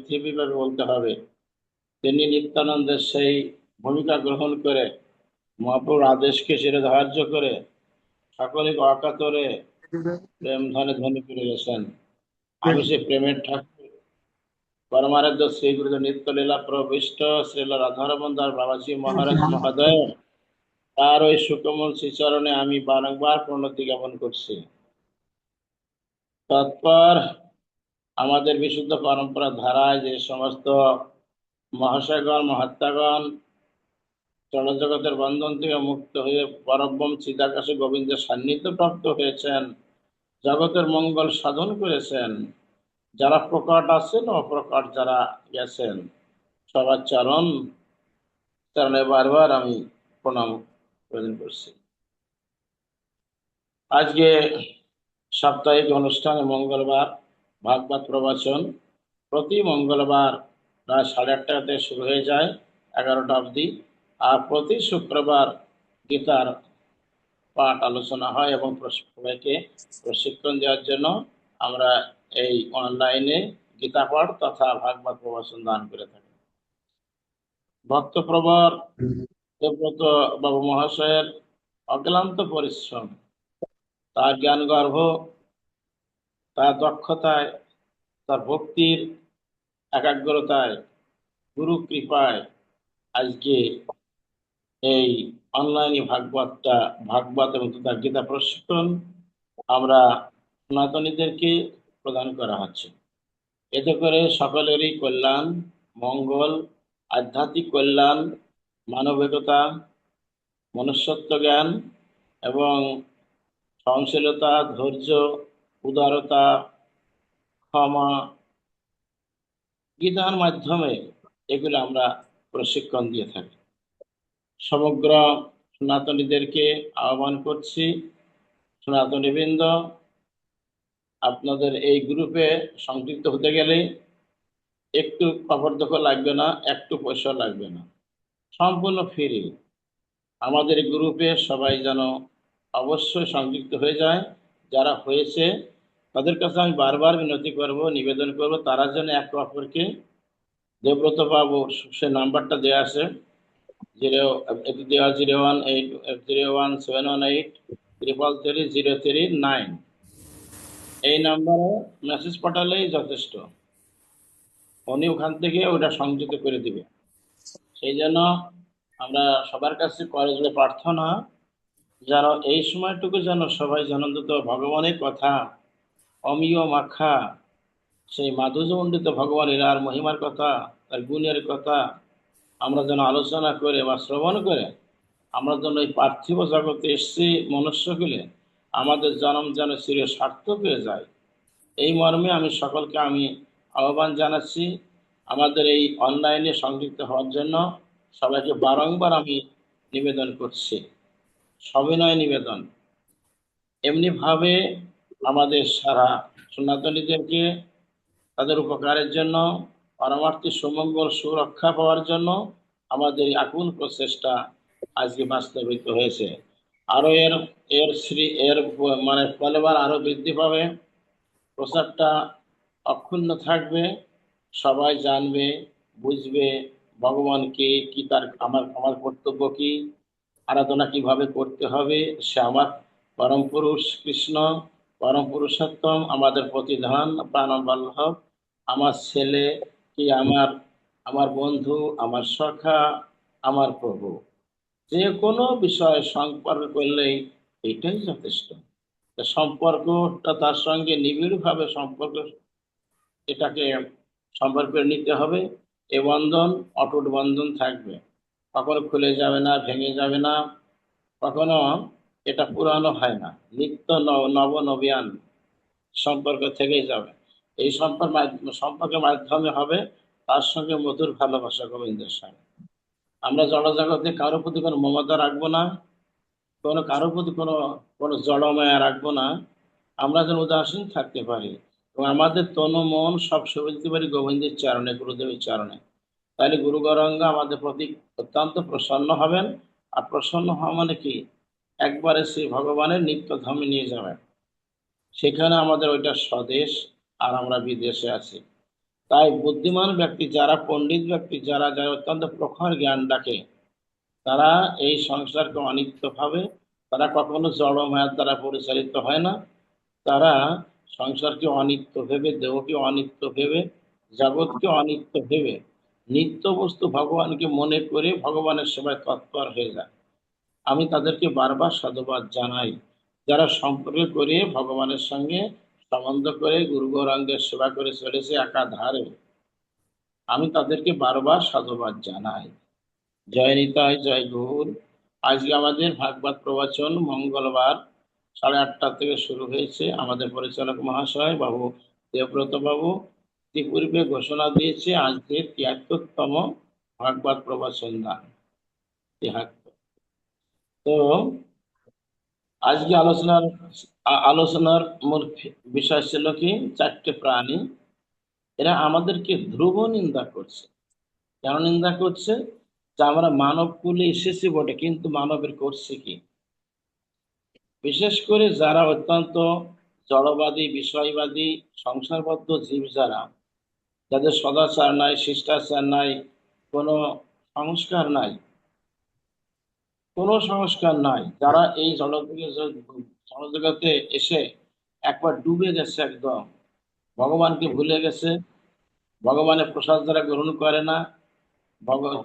পৃথিবীভাবে বলতে হবে। তিনি নিত্যানন্দের সেই ভূমিকা গ্রহণ করে মহাপ্রভুর আদেশকে শিরোধার্য করে সকলকে অকাতরে প্রেম ধনে ধ্বনি করে গেছেন। আমি সে প্রেমের ঠাকুর পরমারাধ্য শ্রী গুরুদেব নিত্যলীলা প্রবিষ্ট শ্রীল রাধারমন দাস বাবাজি মহারাজ মহোদয় তার ওই সুকমল শ্রীচরণে আমি বারংবার প্রণতি জ্ঞাপন করছি। তৎপর আমাদের বিশুদ্ধ পরম্পরা ধারায় যে সমস্ত মহাশয়গণ মহাত্মাগণ জড়জগতের বন্ধন থেকে মুক্ত হয়ে পরব্রহ্ম চিদাকাশে গোবিন্দের সান্নিধ্য প্রাপ্ত হয়েছেন, জগতের মঙ্গল সাধন করেছেন, যারা প্রকট আছেন অপ্রকট যারা গেছেন, সবার চরণে বারবার আমি প্রণাম প্রদান করছি। আজকে সাপ্তাহিক অনুষ্ঠানে মঙ্গলবার ভাগবত প্রবচন প্রতি মঙ্গলবার প্রায় 8:30 থেকে শুরু হয়ে যায় 11টা অবধি, আর প্রতি শুক্রবার গীতার পাঠ আলোচনা হয় এবং সবাইকে প্রশিক্ষণ দেওয়ার জন্য আমরা এই অনলাইনে গীতা পাঠ তথা ভাগবত প্রবচন দান করে থাকি। ভক্তপ্রবর দেবব্রত বাবু মহাশয়ের অক্লান্ত পরিশ্রম, তার জ্ঞান গর্ভ, তার দক্ষতায়, তার ভক্তির একাগ্রতায়, গুরু কৃপায় আজকে এই অনলাইনে ভাগবত এবং তার গীতা প্রশিক্ষণ আমরা সনাতনীদেরকে প্রদান করা হচ্ছে। এতে করে সকলেরই কল্যাণ, মঙ্গল, আধ্যাত্মিক কল্যাণ, মানবিকতা, মনুষ্যত্ব জ্ঞান এবং সহনশীলতা, ধৈর্য, উদারতা, ক্ষমা, গীতার মাধ্যমে এগুলো আমরা প্রশিক্ষণ দিয়ে থাকি। সমগ্র সনাতনীদেরকে আহ্বান করছি, সনাতনীবৃন্দ আপনাদের এই গ্রুপে সংযুক্ত হতে গেলে একটু কপর্দক লাগবে না, একটু পয়সা লাগবে না, সম্পূর্ণ ফ্রি। আমাদের গ্রুপে সবাই যেন অবশ্যই সংযুক্ত হয়ে যায়। যারা হয়েছে তাদের কাছে আমি বারবার বিনতি করব, নিবেদন করব, তারা যেন একে অপরকে, দেবব্রত বাবু সে নাম্বারটা দেওয়া আছে 00178331718 এই নাম্বারে মেসেজ পাঠালেই যথেষ্ট, উনি ওখান থেকে ওটা সংযুক্ত করে দিবে। সেই জন্য আমরা সবার কাছে করজোড়ে প্রার্থনা যেন এই সময়টুকু যেন সবাই অন্তত ভগবানের কথা, অমিয় মাখা সেই মাধুর্যমণ্ডিত ভগবানের আর মহিমার কথা, তার গুণের কথা আমরা যেন আলোচনা করে বা শ্রবণ করে আমরা যেন এই পার্থিব জগতে এসছি মনুষ্যকুলে আমাদের জন্ম যেন চির সার্থক হয়ে যায়, এই মর্মে আমি সকলকে আহ্বান জানাচ্ছি আমাদের এই অনলাইনে সংযুক্ত হওয়ার জন্য। সবাইকে বারংবার আমি নিবেদন করছি, সবিনয় নিবেদন। এমনিভাবে আমাদের সারা সনাতনীদেরকে তাদের উপকারের জন্য, পরমার্থী সুমঙ্গল সুরক্ষা পাওয়ার জন্য আমাদের আকুল প্রচেষ্টা আজকে বাস্তবিত হয়েছে। আরো এর মানে ফলবার আরো বৃদ্ধি পাবে, প্রচারটা অক্ষুণ্ণ থাকবে, সবাই জানবে, বুঝবে ভগবান কে, কি তার আমার কর্তব্য কি, আরাধনা কিভাবে করতে হবে, সে আমার পরম পুরুষ কৃষ্ণ, পরম পুরুষোত্তম, আমাদের প্রতিধান প্রাণবল্লভ, আমার ছেলে কি, আমার বন্ধু, আমার সখা, আমার প্রভু। যে কোনো বিষয় সম্পর্ক করলেই এটাই যথেষ্ট। সম্পর্কটা তার সঙ্গে নিবিড়ভাবে এটাকে সম্পর্ক নিতে হবে। এ বন্ধন অটুট বন্ধন থাকবে, কখনো খুলে যাবে না, ভেঙে যাবে না, কখনো এটা পুরানো হয় না, নিত্য নবনবীয়ান সম্পর্ক থেকেই যাবে। এই সম্পর্কের মাধ্যমে হবে তার সঙ্গে মধুর ভালোবাসা গোবিন্দের সঙ্গে। আমরা জড়জগতে কারো প্রতি কোনো মমতা রাখবো না, কারো প্রতি কোনো জড়মায়া রাখবো না, আমরা যেন উদাসীন থাকতে পারি এবং আমাদের তনু মন সব সেবা দিতে পারি গোবিন্দের চরণে, গুরুদেবের চরণে। তাহলে গুরু গৌরাঙ্গ আমাদের প্রতি অত্যন্ত প্রসন্ন হবেন। আর প্রসন্ন হওয়া মানে কি, একবারে সেই ভগবানের নিত্য ধামে নিয়ে যাবেন, সেখানে আমাদের ওইটা স্বদেশ আর আমরা বিদেশে আছি। তাই বুদ্ধিমান ব্যক্তি যারা, পণ্ডিত ব্যক্তি যারা, যারা অত্যন্ত প্রখর জ্ঞান রাখে, তারা এই সংসারকে অনিত্য ভাবে, তারা কখনো জড় মায়ার দ্বারা পরিচালিত হয় না। তারা সংসারকে অনিত্য ভেবে, দেহকে অনিত্য ভেবে, জগৎকে অনিত্য ভেবে নিত্য বস্তু ভগবানকে মনে করে ভগবানের সেবায় তৎপর হয়ে যায়। আমি তাদেরকে বারবার সাধুবাদ জানাই, যারা সম্পর্ক করে ভগবানের সঙ্গে সম্বন্ধ করে গুরু গৌরাঙ্গের সেবা করে চলেছে একাধারে। আমি তাদেরকে বারবার সাধুবাদ জানাই। জয় নিতাই, জয় গৌর। আজকে আমাদের ভাগবত প্রবচন মঙ্গলবার 8:30 থেকে শুরু হয়েছে। আমাদের পরিচালক মহাশয় বাবু দেবব্রত বাবু ইতিপূর্বে ঘোষণা দিয়েছে আজকে 73তম ভাগবত প্রবচন দান। 73। তো আজকে আলোচনার মূল বিষয় ছিল কি, 4টে প্রাণী। এরা আমাদেরকে ধ্রুব নিন্দা করছে। কেন নিন্দা করছে? যে আমরা মানব কুলে এসেছি বটে, কিন্তু মানবের করছে কি? বিশেষ করে যারা অত্যন্ত জড়বাদী, বিষয়বাদী, সংসারবদ্ধ জীব, যারা, যাদের সদাচার নাই, শিষ্টাচার নাই, কোনো সংস্কার নাই, কোনো সংস্কার নাই, যারা এই জড়জগতে এসে একবার ডুবে গেছে, একদম ভগবানকে ভুলে গেছে, ভগবানের প্রসাদ যারা গ্রহণ করে না,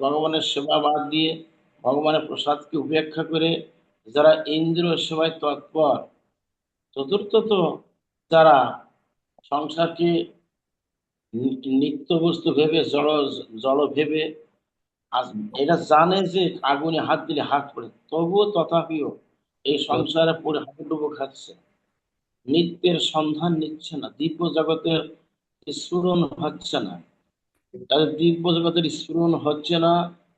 ভগবানের সেবা বাদ দিয়ে ভগবানের প্রসাদকে উপেক্ষা করে যারা ইন্দ্রিয় সেবায় তৎপর, চতুর্থত যারা সংসারকে নিত্য বস্তু ভেবে, জড় জড় ভেবে, এটা জানে যে আগুনে হাত দিলে হাত পড়ে, তবুও তথাপিও এই সংসারে পড়ে হাবুডুবু খাচ্ছে, নিত্যের সন্ধান নিচ্ছে না, দিব্য জগতের স্ফুরণ হচ্ছে না। তাদের দিব্য জগতের স্ফুরণ হচ্ছে না,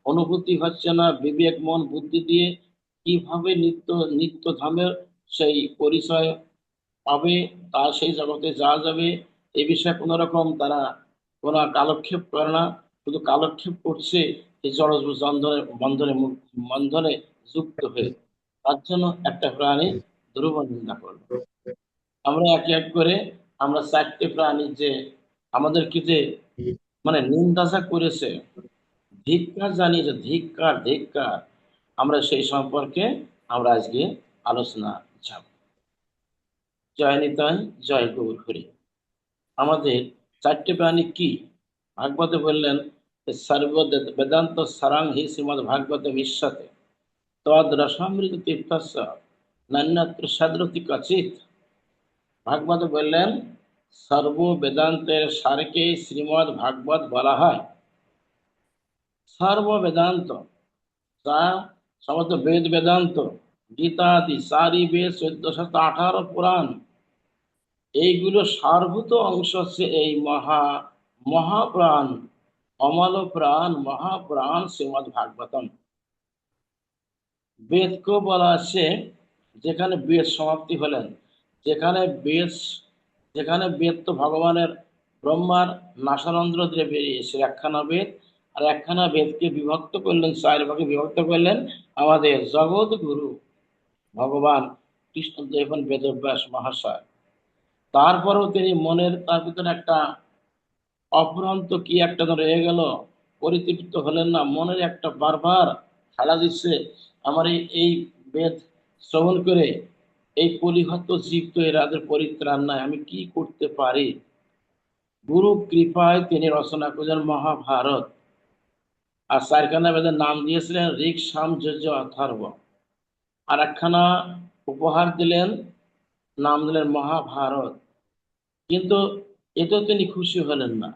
অনুভূতি হচ্ছে না। বিবেক, মন, বুদ্ধি দিয়ে কিভাবে নিত্য নিত্য ধামের সেই পরিচয় পাবে, তার সেই জগতে যাওয়া যাবে, এই বিষয়ে কোনো রকম তারা কোনো কালক্ষেপ করে না, শুধু কালক্ষেপ করছে এই জড় বন্ধনে বন্ধনে যুক্ত হয়ে। তার জন্য একটা প্রাণী ধ্রুব নিন্দা করলো। আমরা এক এক করে আমরা 4টে প্রাণী যে আমাদেরকে যে মানে নিন্দা যা করেছে, ধিক্কার জানিয়েছে, ধিক্কার ধিক্কার, আমরা সেই সম্পর্কে আমরা আজকে আলোচনা যাব। জয় নিতাই, জয় গৌর হরি। আমাদের 4টে প্রাণী কি? ভাগবতে বললেন, সর্ব বেদান্ত সারাং হি শ্রীমদ ভাগবত বিশ্বতে তদ রসামৃত তীর্থস্য নান্যত্র সদরতি কচিত। ভাগবতে বললেন, সর্ব বেদান্তের সারকে শ্রীমদ ভাগবত বলা হয়। সর্ব বেদান্ত, যা সমস্ত বেদ বেদান্ত, গীতা আদি চারি বেদ, 1418 পুরাণ, এইগুলো সারভূত অংশ হচ্ছে এই মহাপ্রাণ, অমল প্রাণ, মহাপ্রাণ শ্রীমদ ভাগবতম। বেদকে বলা আছে, যেখানে বেদ সমাপ্তি হলেন, যেখানে বেদ, যেখানে বেদ তো ভগবানের ব্রহ্মার নাসারন্ধ্র দিয়ে বেরিয়েছে একখানা বেদ, আর একখানা বেদকে বিভক্ত করলেন, 4 ভাগে বিভক্ত করলেন আমাদের জগৎ গুরু ভগবান কৃষ্ণদেব বেদব্যাস মহাশয়। তারপরেও তিনি মনের, তার ভিতরে একটা অফুরন্ত কি একটা রয়ে গেল, পরিতৃপ্ত হলেন না। মনের একটা বারবার খেলা দিচ্ছে, আমার এই বেদ শ্রবণ করে এই পরিহত জীব তো এরাদের পরিত্রাণ নাই, আমি কি করতে পারি? গুরু কৃপায় তিনি রচনা করলেন মহাভারত, আর 4খানা বেদের নাম দিয়েছিলেন ঋক, সাম, যজ, অথর্ব। আর একখানা উপহার দিলেন, নাম দিলেন মহাভারত। কিন্তু এতেও তিনি খুশি হলেন না,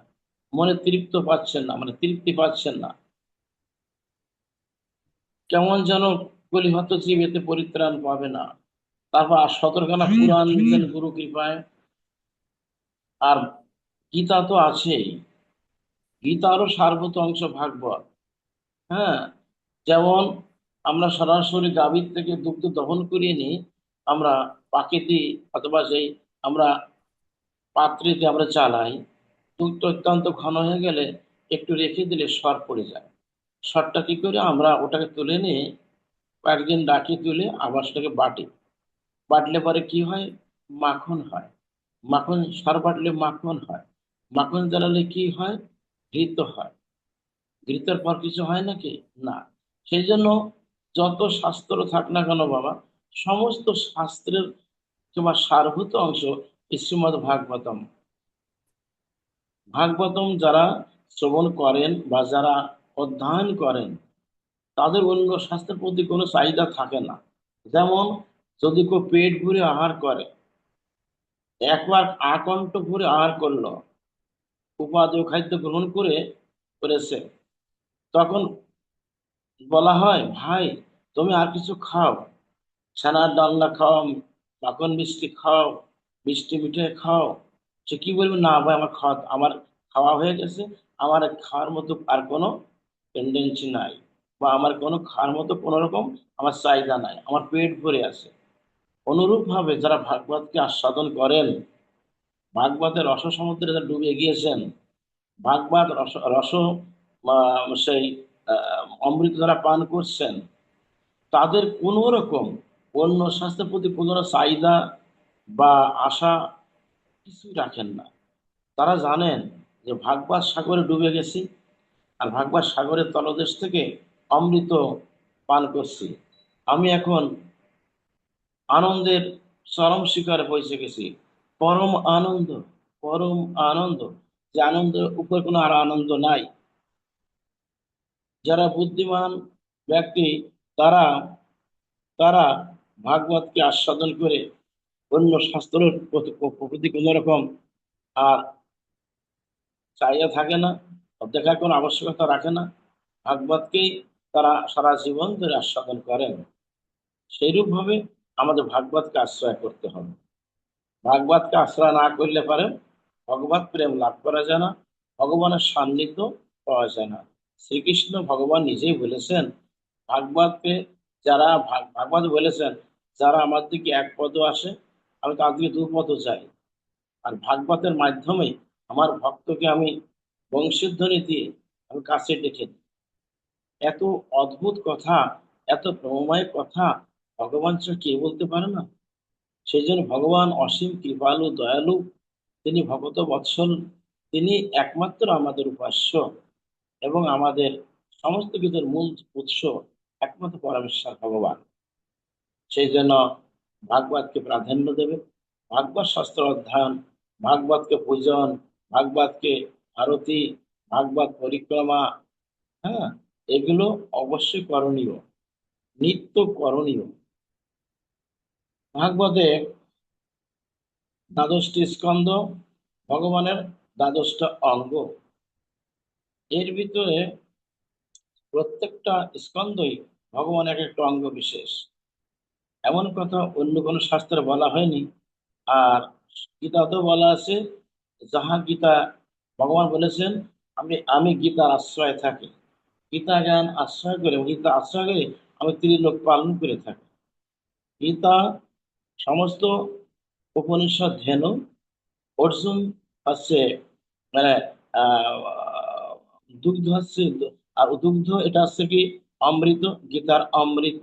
মনে তৃপ্ত পাচ্ছেন না, মানে তৃপ্তি পাচ্ছেন না। কেমন যেন কলিহত জীব এতে পরিত্রাণ পাবে না। তারপর 17খানা পুরাণ দিলেন গুরু কৃপায়। আর গীতা তো আছেই, গীতারও সারভূত অংশ ভাগবত। হ্যাঁ, যেমন আমরা সরাসরি গাভীর থেকে দুগ্ধ দহন করিয়ে নিই, আমরা পাকেতে অথবা সেই আমরা পাত্রেতে আমরা চালাই, দুধ অত্যন্ত ঘন হয়ে গেলে একটু রেখে দিলে সর পড়ে যায়। সরটা কি করে, আমরা ওটাকে তুলে নিয়ে কয়েকদিন রাখি, তুলে আবার সেটাকে বাটি, বাটলে পরে কি হয়? মাখন হয়। মাখন, সর বাটলে মাখন হয়। মাখন জ্বালালে কি হয়? ঘৃত হয়। ঘৃতের পর কিছু হয় নাকি? না। সেই জন্য যত শাস্ত্র থাক না কেন বাবা, সমস্ত শাস্ত্রের কিংবা সারভূত অংশ শ্রীমদ্ ভাগবতম। ভাগবতম যারা শ্রবণ করেন বা যারা অধ্যয়ন করেন, তাদের অন্য স্বাস্থ্যের প্রতি কোনো চাহিদা থাকে না। যেমন যদি কেউ পেট ভরে আহার করে, একবার আকণ্ঠ ভরে আহার করলো, উপাদেয় খাদ্য গ্রহণ করেছে, তখন বলা হয়, ভাই তুমি আর কিছু খাও, ছানার ডালনা খাও, মাখন মিষ্টি খাও, মিষ্টি মিঠাই খাও। সে কি বলবে, না ভাই আমার খাওয়া হয়ে গেছে, আমার আর খাওয়ার মতো আর কোনো টেন্ডেন্সি নাই, বা আমার কোনো খাওয়ার মতো কোনো রকম আমার চাহিদা নাই, আমার পেট ভরে আছে। অনুরূপ ভাবে যারা ভাগবতকে আস্বাদন করেন, ভাগবতের রস সমুদ্রে যারা ডুবে গিয়েছেন, ভাগবত রস রস সেই অমৃত যারা পান করছেন, তাদের কোনো রকম অন্য স্বাস্থ্যের প্রতি কোনো চাহিদা বা আশা কিছুই রাখেন না। তারা জানেন যে ভাগবত সাগরে ডুবে গেছি, আর ভাগবত সাগরের তলদেশ থেকে অমৃত পান করছি। আমি এখন আনন্দের চরম শিখরে পৌঁছে গেছি। পরম আনন্দ, পরম আনন্দ, যে আনন্দের উপর কোনো আর আনন্দ নাই। যারা বুদ্ধিমান ব্যক্তি, তারা তারা ভাগবতকে আস্বাদন করে অন্য শাস্ত্রের প্রতি কোন রকম আর চাহিদা থাকে না, দেখার কোনো আবশ্যকতা রাখে না। ভাগবতকেই তারা সারা জীবন ধরে আস্বাদন করেন। সেইরূপ ভাবে আমাদের ভাগবতকে আশ্রয় করতে হবে। ভাগবতকে আশ্রয় না করলে পারে ভগবত প্রেম লাভ করা যায় না, ভগবানের সান্নিধ্য পাওয়া যায় না। শ্রীকৃষ্ণ ভগবান নিজেই বলেছেন, ভাগবতকে ভাগবত বলেছেন, যারা আমার দিকে এক পদ আসে, আমি তার দিকে দু পদ যাই। আর ভাগবতের মাধ্যমে আমার ভক্তকে আমি বংশীধ্বনি দিয়ে আমি কাছে ডেকে নিই। এত অদ্ভুত কথা, এত প্রময় কথা ভগবান ছাড়া কে বলতে পারে না? সেই জন্য ভগবান অসীম কৃপালু দয়ালু, তিনি ভগত বৎসল, তিনি একমাত্র আমাদের উপাস্য, এবং আমাদের সমস্ত কিছুর মূল উৎস একমাত্র পরমেশ্বর ভগবান। সেই জন্য ভাগবতকে প্রাধান্য দেবে। ভাগবত শাস্ত্র অধ্যয়ন, ভাগবতকে পূজন, ভাগবতকে আরতি, ভাগবত পরিক্রমা, হ্যাঁ, এগুলো অবশ্যই করণীয়, নিত্য করণীয়। ভাগবতে দ্বাদশটি স্কন্ধ, ভগবানের দ্বাদশটা অঙ্গ। এর ভিতরে প্রত্যেকটা স্কন্ধই ভগবানের একটা অঙ্গ বিশেষ। এমন কথা অন্য কোনো শাস্ত্রে বলা হয়নি। আর গীতাতেও বলা আছে, যাহা গীতা, ভগবান বলেছেন, আমি আমি গীতার আশ্রয় থাকি, গীতা জ্ঞান আশ্রয় করে, গীতা আশ্রয় করে আমি ত্রিলোক পালন করে থাকি। গীতা সমস্ত উপনিষদ ধ্যান, অর্জুন হচ্ছে মানে আহ দুগ্ধ হচ্ছে, আর দুগ্ধ এটা হচ্ছে কি অমৃত, গীতার অমৃত,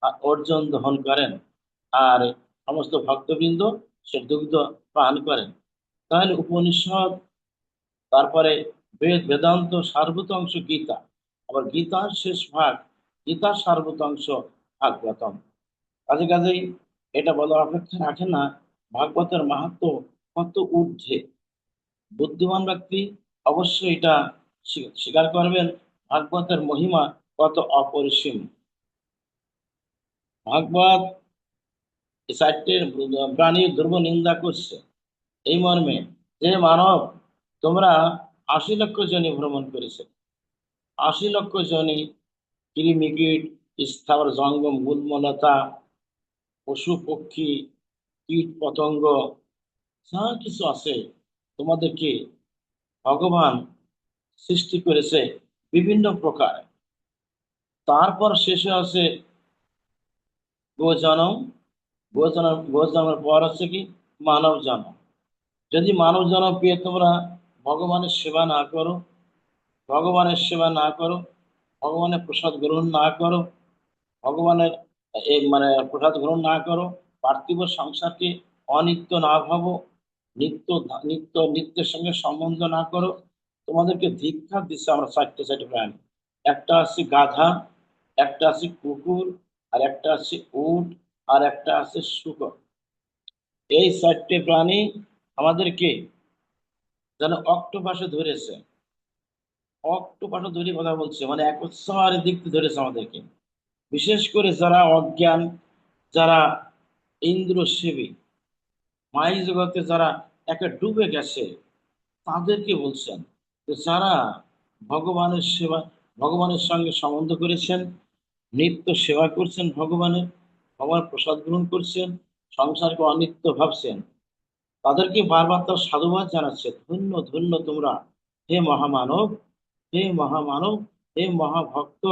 আর অর্জুন দহন করেন, আর সমস্ত ভক্তবৃন্দ সে দুগ্ধ পান করেন। তাহলে উপনিষদ, তারপরে বেদান্ত সারভূত অংশ গীতা, আবার গীতার শেষ ভাগ, গীতার সারভূত অংশ ভাগবতম। কাজে কাজেই এটা বলা অপেক্ষা রাখে না ভাগবতের মাহাত্ম্য কত ঊর্ধ্বে। বুদ্ধিমান ব্যক্তি অবশ্যই এটা স্বীকার করবেন, ভাগবতের মহিমা কত অপরিসীম। ভাগবত এই চারটে প্রাণীর ধ্রুব নিন্দা করছে এই মর্মে, যে মানব, তোমরা ৮০ লক্ষ জনি ভ্রমণ করেছে, ৮০ লক্ষ জনি, কৃমিকীট, স্থাবর জঙ্গম, গুল্মলতা, পশু পক্ষী, কীট পতঙ্গ, যা কিছু আছে, তোমাদেরকে ভগবান সৃষ্টি করেছে বিভিন্ন প্রকার। তারপর শেষে আছে গোজনম, গোজন্মের পর হচ্ছে কি মানব জন্ম। যদি মানব জন্ম পেয়ে তোমরা ভগবানের সেবা না করো, ভগবানের সেবা না করো, ভগবানের প্রসাদ গ্রহণ না করো, ভগবানের এই প্রসাদ গ্রহণ না করো, পার্থিব সংসারকে অনিত্য না ভাবো, নিত্যের সঙ্গে সম্বন্ধ না করো। তোমাদেরকে ধিক্ষার দিচ্ছে আমরা চারটে প্রাণী। একটা আছে গাধা, একটা আছে কুকুর, আর একটা আছে উট, আর একটা আছে শূকর। এই চারটে প্রাণী আমাদেরকে যেন অক্টোপাসে ধরেছে। অক্টোপাসে ধরে কথা বলছে, মানে একসারে দিকতে ধরেছে আমাদেরকে। বিশেষ করে যারা অজ্ঞান, যারা ইন্দ্রসেবী, মায়া জগতে যারা একে ডুবে গেছে, তাদেরকে বলছেন যে যারা ভগবানের সেবা, ভগবানের সঙ্গে সম্বন্ধ করেছেন, নিত্য সেবা করছেন ভগবানের, ভগবান প্রসাদ গ্রহণ করছেন, সংসারকে অনিত্য ভাবছেন, তাদেরকে বারবার তার সাধুবাদ জানাচ্ছে, ধন্য ধন্য তোমরা, হে মহামানব, হে মহামানব, হে মহাভক্ত,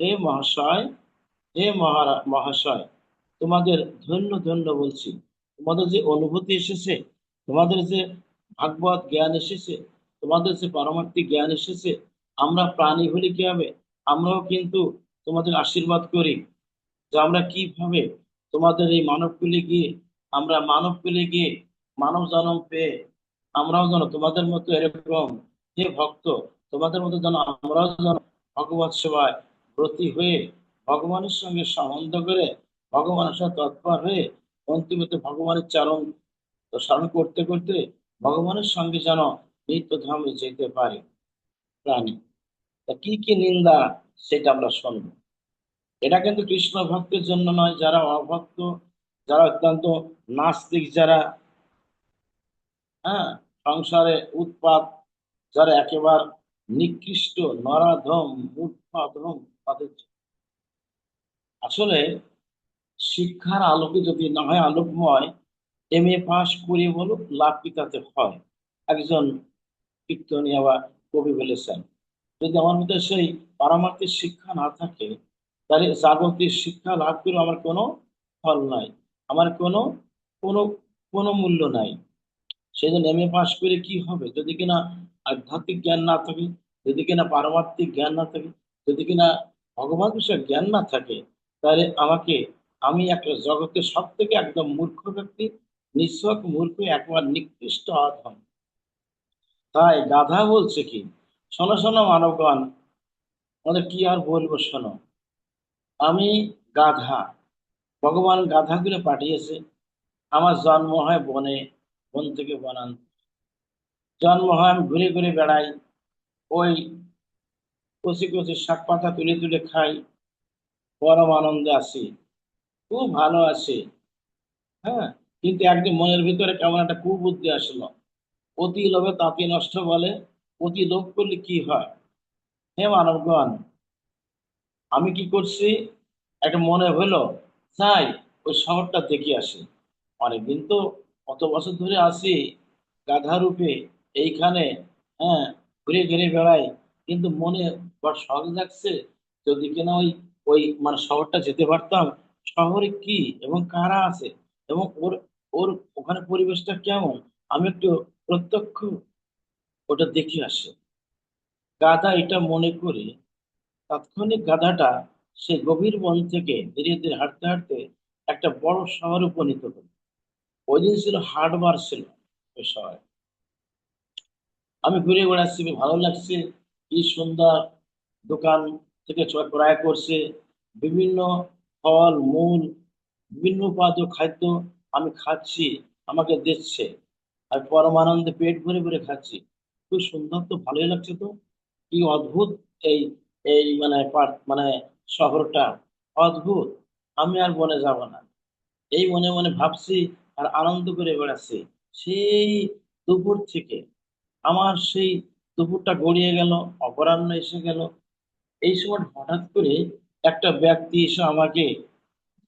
হে মহাশয়, হে মহাশয়, তোমাদের ধন্য ধন্য বলছি। তোমাদের যে অনুভূতি এসেছে, তোমাদের যে ভাগবত জ্ঞান এসেছে, তোমাদের যে পারমার্থিক জ্ঞান এসেছে, আমরা প্রাণী হলে কি হবে, আমরাও কিন্তু তোমাদের আশীর্বাদ করি যে আমরা কিভাবে তোমাদের এই মানবকুলে গিয়ে, আমরা মানবকুলে গিয়ে মানব জন্ম পেয়ে আমরাও যেন তোমাদের মতো এরকম, হে ভক্ত, তোমাদের মতো যেন আমরাও যেন ভগবত সেবায় ব্রতী হয়ে ভগবানের সঙ্গে সম্বন্ধ করে ভগবানের সাথে তৎপর হয়ে অন্তিমত ভগবানের চরণ স্মরণ করতে করতে ভগবানের সঙ্গে যেন নিত্য ধামে যেতে পারে প্রাণী। তা কি কি নিন্দা সেটা আমরা শুনবো। এটা কিন্তু কৃষ্ণ ভক্তের জন্য নয়, যারা অভক্ত, যারা অত্যন্ত নাস্তিক, যারা হ্যাঁ সংসারে উৎপাত, যারা একেবারে নিকৃষ্ট নরাধম মূর্খাধম, তাদের আসলে শিক্ষার আলোকে যদি না হয় আলোকময়, এম.এ পাস করে বলো লাভ কি তাতে হয়? একজন কীর্তনিয়া বা কবি বলেছেন, যদি আমার মধ্যে সেই পারমার্থিক শিক্ষা না থাকে, তাহলে জাগতিক শিক্ষা লাভ করে আমার কোনো ফল নাই, আমার কোনো কোনো কোনো মূল্য নাই। সেই জন্য এম.এ পাস করে কি হবে যদি কিনা আধ্যাত্মিক জ্ঞান না থাকে, যদি কিনা পারমার্থিক জ্ঞান না থাকে, যদি কিনা ভগবান বিষয়ে জ্ঞান না থাকে, তাহলে আমি একটা জগতের সব থেকে একদম মূর্খ ব্যক্তি, নিঃস্বক মূর্খ, একবার নিকৃষ্ট অধম। তাই গাধা বলছে কি, শোনো শোনো মানবগণ, আমাদের কি আর বলবো শোনো, আমি গাধা, ভগবান গাধাগুলো পাঠিয়েছে। আমার জন্ম হয় বনে, বন থেকে বনান জন্ম হয়, আমি ঘুরে ঘুরে বেড়াই, ওই কচি কচি শাক পাতা তুলে তুলে খাই, পরম আনন্দে আছি, খুব ভালো আছি। হ্যাঁ, কিন্তু একদিন মনের ভিতরে কেমন একটা কুবুদ্ধি আসলো, অতি লোভে তাঁতি নষ্ট বলে, অতি লোভ করলে কি হয়। হে মানবগণ, আমি কি করছি, একটা মনে হলো যাই ওই শহরটা দেখে আসি। অনেকদিন তো, কত বছর ধরে আছি গাধা রূপে এইখানে, হ্যাঁ, ঘুরে ঘুরে বেড়াই, কিন্তু মনে বড় শখ লাগছে, যদি কিনা ওই ওই মানে শহরটা যেতে পারতাম, শহরে কি এবং কারা আছে, এবং ওর ওর ওখানে পরিবেশটা কেমন, আমি একটু প্রত্যক্ষ ওটা দেখে আসি। গাধা এটা মনে করে তাৎক্ষণিক গাধাটা সে গভীর বন থেকে ধীরে ধীরে হাঁটতে হাঁটতে একটা বড় শহরে উপনীত হলো। ওই দিন ছিল হাটবার ছিল ওই শহরে। আমি ঘুরে বেড়াচ্ছি, বেশ ভালো লাগছে, কি সুন্দর, দোকান থেকে ক্রয় করছে বিভিন্ন ফল মূল, বিভিন্ন উপাদেয় খাদ্য, আমি খাচ্ছি, আমাকে দিচ্ছে, আমি পরমানন্দে পেট ভরে ভরে খাচ্ছি। খুব সুন্দর তো, ভালোই লাগছে তো, কি অদ্ভুত এই এই মানে মানে শহরটা, অদ্ভুত। আমি আর বনে যাব না, এই মনে মনে ভাবছি আর আনন্দ করে বেড়াচ্ছি। সেই দুপুর থেকে আমার সেই দুপুরটা গড়িয়ে গেল, অপরাহ্ন এসে গেল। এই সময় হঠাৎ করে একটা ব্যক্তি এসে আমাকে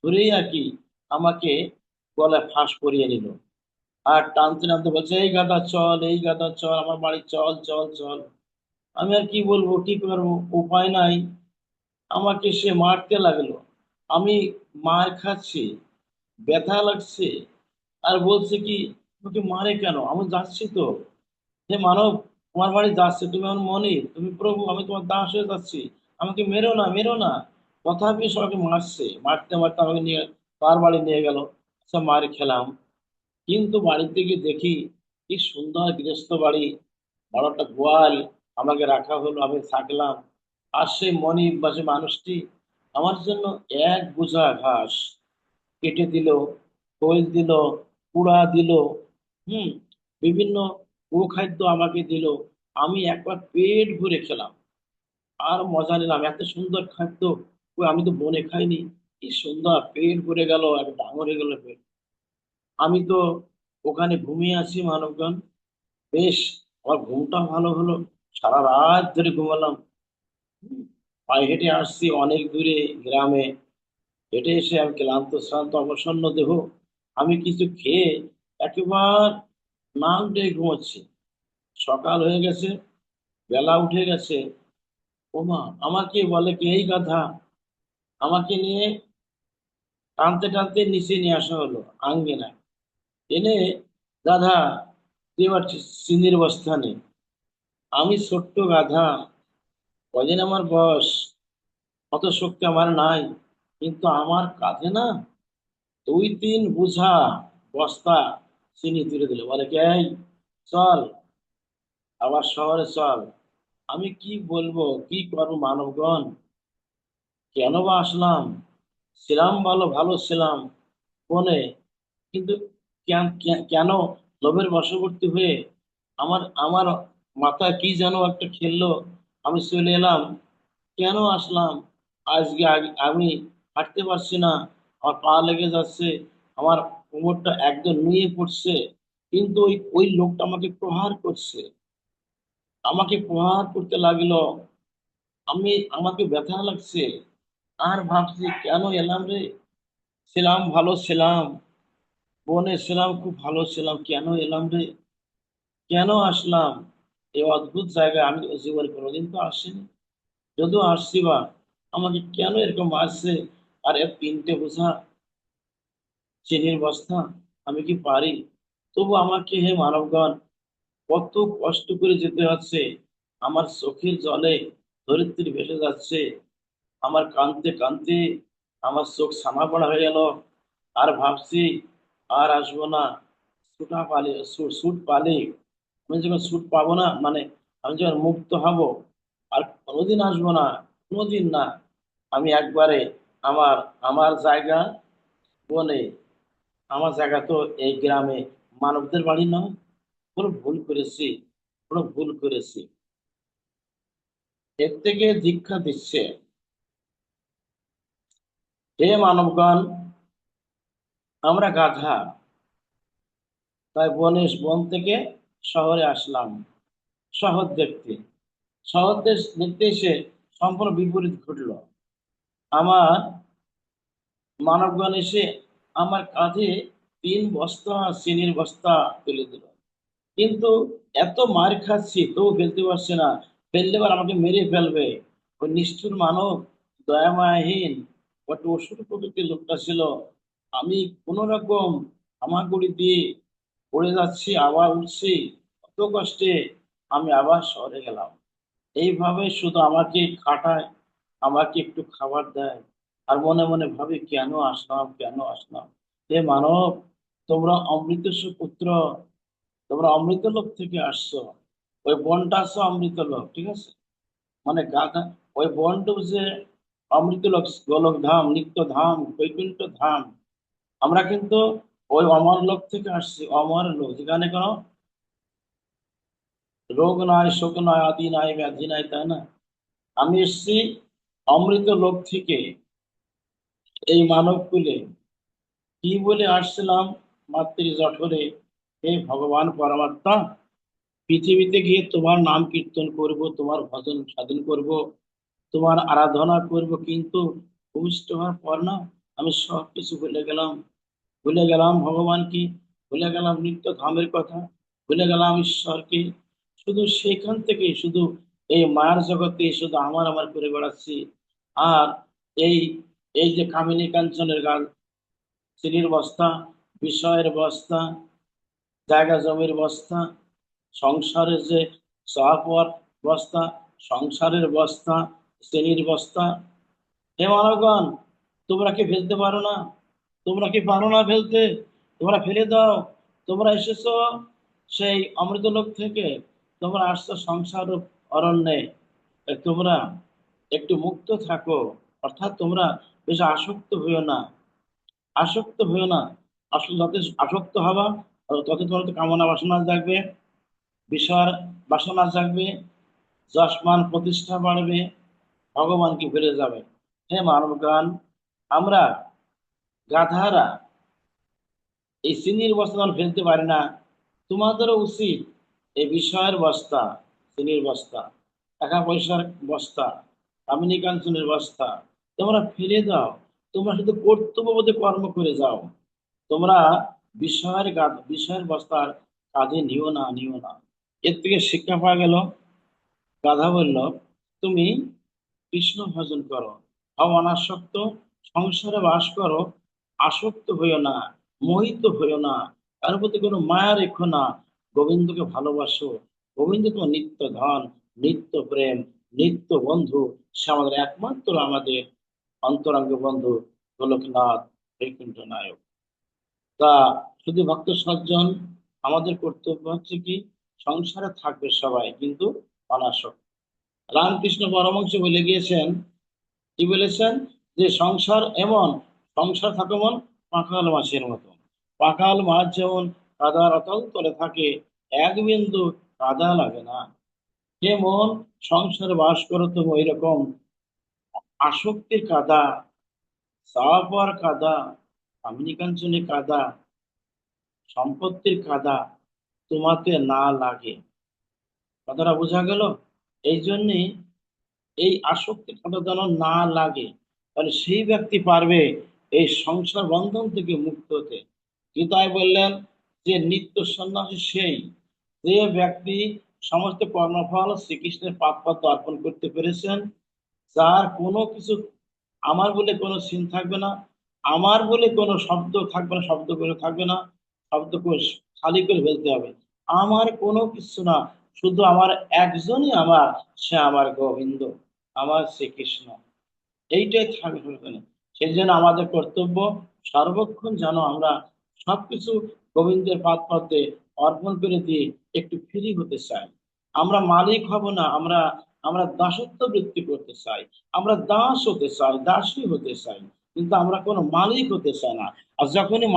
ধরেই আর কি, আমাকে গলায় ফাঁস করিয়ে নিল, আর টানতে টানতে বলছে, এই গাদা চল, এই গাদা চল, আমার বাড়ি চল চল চল। আমি আর কি বলবো, কি করবো, উপায় নাই, আমাকে সে মারতে লাগলো। আমি মার খাচ্ছি, ব্যথা লাগছে, আর বলছে কি, তোমাকে মারে কেন, আমি যাচ্ছি তো, হে মানব, তোমার বাড়ি যাচ্ছে, তুমি আমার মনি, তুমি প্রভু, আমি তোমার দাস হয়ে যাচ্ছি, আমাকে মেরো না মেরো না। তথাপি সবাইকে মারছে, মারতে মারতে আমাকে নিয়ে তার বাড়ি নিয়ে গেল। আচ্ছা মার খেলাম, কিন্তু বাড়িতে গিয়ে দেখি কি সুন্দর গৃহস্থ বাড়ি, বড় একটা গোয়াল আমাকে রাখা হলো, আমি থাকলাম। আর সেই মনিব বা সে মানুষটি আমার জন্য এক বোঝা ঘাস কেটে দিল, খোল দিল, কুড়া দিল, হুম, বিভিন্ন খাদ্য আমাকে দিল। আমি একবার পেট ভরে খেলাম, আর মজা নিলাম। এত সুন্দর খাদ্য কই আমি তো বনে খাইনি। কি সুন্দর পেট ভরে গেল, আর ডাঙর হয়ে গেল পেট। আমি তো ওখানে ঘুমিয়ে আছি মানবগণ, বেশ আমার ঘুমটা ভালো হলো, সারা রাত ধরে ঘুমালাম। হুম, পায়ে হেঁটে আসছি অনেক দূরে গ্রামে। হেঁটে এসে আমি ক্লান্ত শ্রান্ত অবসন্ন দেহ, আমি কিছু খেয়ে একেবারে নাক ডেকে ঘুমাচ্ছি। সকাল হয়ে গেছে, বেলা উঠে গেছে। ওমা, আমাকে বলে কি, এই গাধা, আমাকে নিয়ে টানতে টানতে নিচে নিয়ে আসা হলো আঙ্গিনায়। এনে, গাধা, তুই এবার চিনির বস্তা নে। আমি ছোট্ট গাধা, কদিন আমার বয়স, অত শক্তি আমার নাই, কিন্তু আমার কাঁধে না 2-3 বোঝা বস্তা চিনি তুলে দিল। বলে কি, এই চল, আবার শহরে চল। আমি কি বলবো, কি করবো মানবগণ, কেন বা আসলাম? ছিলাম ভালো, ভালো ছিলাম বনে, কিন্তু কেন লোভের বশবর্তী হয়ে আমার আমার মাথায় কি যেন একটা খেললো, আমি চলে এলাম। কেন আসলাম? আজকে আমি হাঁটতে পারছি না, আমার পা লেগে যাচ্ছে, আমার কোমরটা একদম নুয়ে পড়ছে। কিন্তু ওই ওই লোকটা আমাকে প্রহার করছে, আমাকে প্রহার করতে লাগলো। আমাকে ব্যথা লাগছে। আর ভাবছি কেন এলাম রে, ছিলাম ভালো ছিলাম, বনে ছিলাম, খুব ভালো ছিলাম, কেন এলাম রে, কেন আসলাম এই অদ্ভুত জায়গায়? আমি জীবনে কোনোদিন তো আসিনি, যদিও আসছি বা, আমাকে কেন এরকম আসছে? আর 3টে বোঝা চিনির বস্তা, আমি কি পারি? তবু আমাকে, হে মানবগণ, কত কষ্ট করে যেতে হচ্ছে। আমার চোখের জলে ধরিত্রী ভেসে যাচ্ছে, আমার কাঁদতে কাঁদতে আমার চোখ ছানা পড়া হয়ে গেল। আর ভাবছি আর আসবো না। ছুটা পালি, ছুট পালি, আমি যখন ছুট পাবো না, মানে আমি যখন মুক্ত হব, আর কোনোদিন আসবো না, কোনোদিন না। আমি একবারে আমার আমার জায়গা বনে, আমার জায়গা তো এই গ্রামে, মানবদের বাড়ি নয়। বড় ভুল করেছি, বড় ভুল করেছি। এর থেকে দীক্ষা দিচ্ছে, হে মানবগণ, আমরা গাধা, তাই বন থেকে শহরে আসলাম শহর দেখতে। শহর দেখতে এসে সম্পূর্ণ বিপরীত ঘটলো। আমার মানবগণ এসে আমার কাঁধে 3 বস্তা চিনির বস্তা তুলে দিল। কিন্তু এত মার খাচ্ছি তবু ফেলতে পারছে না, ফেললে এবার আমাকে মেরে ফেলবে। ওই নিষ্ঠুর মানব, দয়ামায়াহীন, একটা অসুর প্রকৃতির লোকটা ছিল। আমি কোন রকম হামাগুড়ি দিয়ে পড়ে যাচ্ছি, আবার উঠছি, কত কষ্টে আমি আবার শহরে গেলাম। এইভাবে শুধু আমাকে খাটায়, আমাকে একটু খাবার দেয়, আর মনে মনে ভাবি কেন আসলাম, কেন আসলাম। হে মানব, তোমরা অমৃত পুত্র, তোমরা অমৃত লোক থেকে আসছো। ওই বনটা আসছো অমৃত লোক, ঠিক আছে? মানে গাধা, ওই বনটা যে অমৃত লোক, গোলক ধাম, নিত্য ধাম, বৈকুণ্ঠ ধাম। আমরা কিন্তু ওই অমর লোক থেকে আসছি, অমর লোক, যেখানে কোনো রোগ নয়, শোক নয়, আদি নাই, ব্যাধি নাই, তাই না? আমি এসছি অমৃত লোক থেকে এই মানব কুলে। কি বলে আসছিলাম মাতৃ জঠরে, হে ভগবান পরমাত্মা, পৃথিবীতে গিয়ে তোমার নাম কীর্তন করব, তোমার ভজন সাধন করব, তোমার আরাধনা করব, কিন্তু ভূমিষ্ঠ হওয়ার পর না, আমি সব কিছু ভুলে গেলাম। ভুলে গেলাম ভগবান কি, ভুলে গেলাম নিত্য ধামের কথা, ভুলে গেলাম ঈশ্বরকে। শুধু সেখান থেকে শুধু এই মায়ার জগতে শুধু আমার আমার করে বেড়াচ্ছি। আর এই এই যে কামিনী কাঞ্চনের গান, চিনির বস্তা, বিষয়ের বস্তা, জায়গা জমির বস্তা, সংসারের যে চাপর বস্তা, সংসারের বস্তা, শ্রেণীর বস্তা। হে মানবগণ, তোমরা কি ফেলতে পারো না? তোমরা কি পারো না ফেলতে? তোমরা ফেলে দাও। তোমরা এসেছো সেই অমৃতলোক থেকে তোমরা আসছো সংসার অরণ্যে, তোমরা একটু মুক্ত থাকো, অর্থাৎ তোমরা বেশি আসক্ত হইও না, আসক্ত হইও না। আসলে যত আসক্ত হবা তত তোমার তো কামনা বাসনা জাগবে, বিষয়ের বাসনা জাগবে, যশমান প্রতিষ্ঠা বাড়বে, ভগবানকে ভুলে যাবে। হে মানবগান, আমরা গাধারা এই চিনির বস্তা যখন ফেলতে পারি না, তোমাদেরও উচিত এই বিষয়ের বস্তা, চিনির বস্তা, টাকা পয়সার বস্তা, কামিনী কাঞ্চনের বস্তা তোমরা ফেলে দাও। তোমরা শুধু কর্তব্যবোধে কর্ম করে যাও। তোমরা বিষয়ের বস্তার কাঁধে নিও না, নিও না। এর থেকে শিক্ষা পাওয়া গেল, গাধা বলল, তুমি কৃষ্ণ ভজন করো, হও অনাসক্ত, সংসারে বাস করো, আসক্ত হইও না, মোহিত হইও না, তার প্রতি কোনো মায়া রেখো না, গোবিন্দকে ভালোবাসো। গোবিন্দ তো নিত্য ধন, নিত্য প্রেম, নিত্য বন্ধু। সে আমাদের একমাত্র, আমাদের অন্তরঙ্গ বন্ধু, গোলকনাথ, বৈকুণ্ঠ নায়ক। তা শুধু ভক্ত সজ্জন, আমাদের কর্তব্য হচ্ছে কি, সংসারে থাকবে সবাই কিন্তু অনাসক্ত। রামকৃষ্ণ পরমহংস বলে গিয়েছেন, কি বলেছেন, যে সংসার এমন, সংসার থাকে মন পাখাল মাছের মতো। পাখাল মাছ যেমন কাদার অতল তলে থাকে, এক বিন্দু কাদা লাগে না, যেমন সংসারে বাস করো তুমি ওই রকম আসক্তির কাদা, চাওয়ার কাদা, কামিনী কাঞ্চনের কাদা, সম্পত্তির কাদা তোমাকে না লাগে। কথাটা বোঝা গেল? এই জন্যে এই আসক্তির কাদা যেন না লাগে, তাহলে সেই ব্যক্তি পারবে এই সংসার বন্ধন থেকে মুক্ত হতে। গীতায় বললেন যে নিত্য সন্ন্যাসী সেই, যে ব্যক্তি সমস্ত কর্মফল শ্রীকৃষ্ণের পাদপদ্ম অর্পণ করতে পেরেছেন, যার কোনো কিছু আমার বলে কোনো সিন থাকবে না, আমার বলে কোনো শব্দ থাকবে না, শব্দ করে থাকবে না, শব্দকোষ খালি করে ফেলতে হবে। আমার কোনো কিছু না, শুধু আমার একজনই আমার, সে আমার গোবিন্দ, আমার শ্রীকৃষ্ণ। এইটাই থাকবে সনাতনে। সেই জন্য আমাদের কর্তব্য সর্বক্ষণ যেন আমরা সবকিছু গোবিন্দের পাদ পদ্মে অর্পণ করে দিয়ে একটু ফ্রি হতে চাই। আমরা মালিক হব না, আমরা আমরা দাসত্ব বৃত্তি করতে চাই, আমরা দাস হতে চাই, দাসী হতে চাই, কিন্তু আমরা কোনো মালিক হতে চাই না। আর যখনই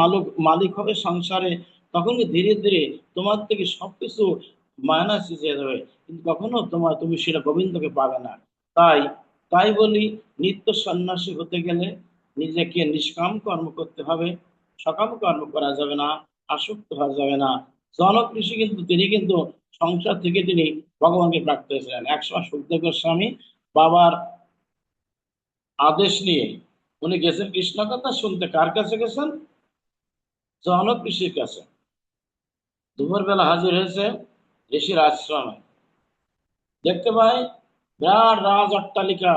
মালিক হবে সংসারে, তখনই ধীরে ধীরে তোমার থেকে সবকিছু মাইনাস হয়ে যাবে, কিন্তু কখনো তুমি সেটা গোবিন্দকে পাবে না। তাই তাই বলি, নিত্য সন্ন্যাসী হতে গেলে নিজেকে নিষ্কাম কর্ম করতে হবে, সকাম কর্ম করা যাবে না, আসক্ত হওয়া যাবে না। জনক ঋষি কিন্তু তিনি কিন্তু সংসার থেকে তিনি ভগবানকে প্রাপ্ত হয়েছিলেন। একসময় সুখদেব গোস্বামী বাবার আদেশ নিয়ে উনি গেছেন কৃষ্ণ কথা শুনতে। কার কাছে গেছেন? জনক ঋষির কাছে। দুপুর বেলা হাজির হয়েছে ঋষির আশ্রমে। দেখতে পাই বিরাট রাজ অট্টালিকা,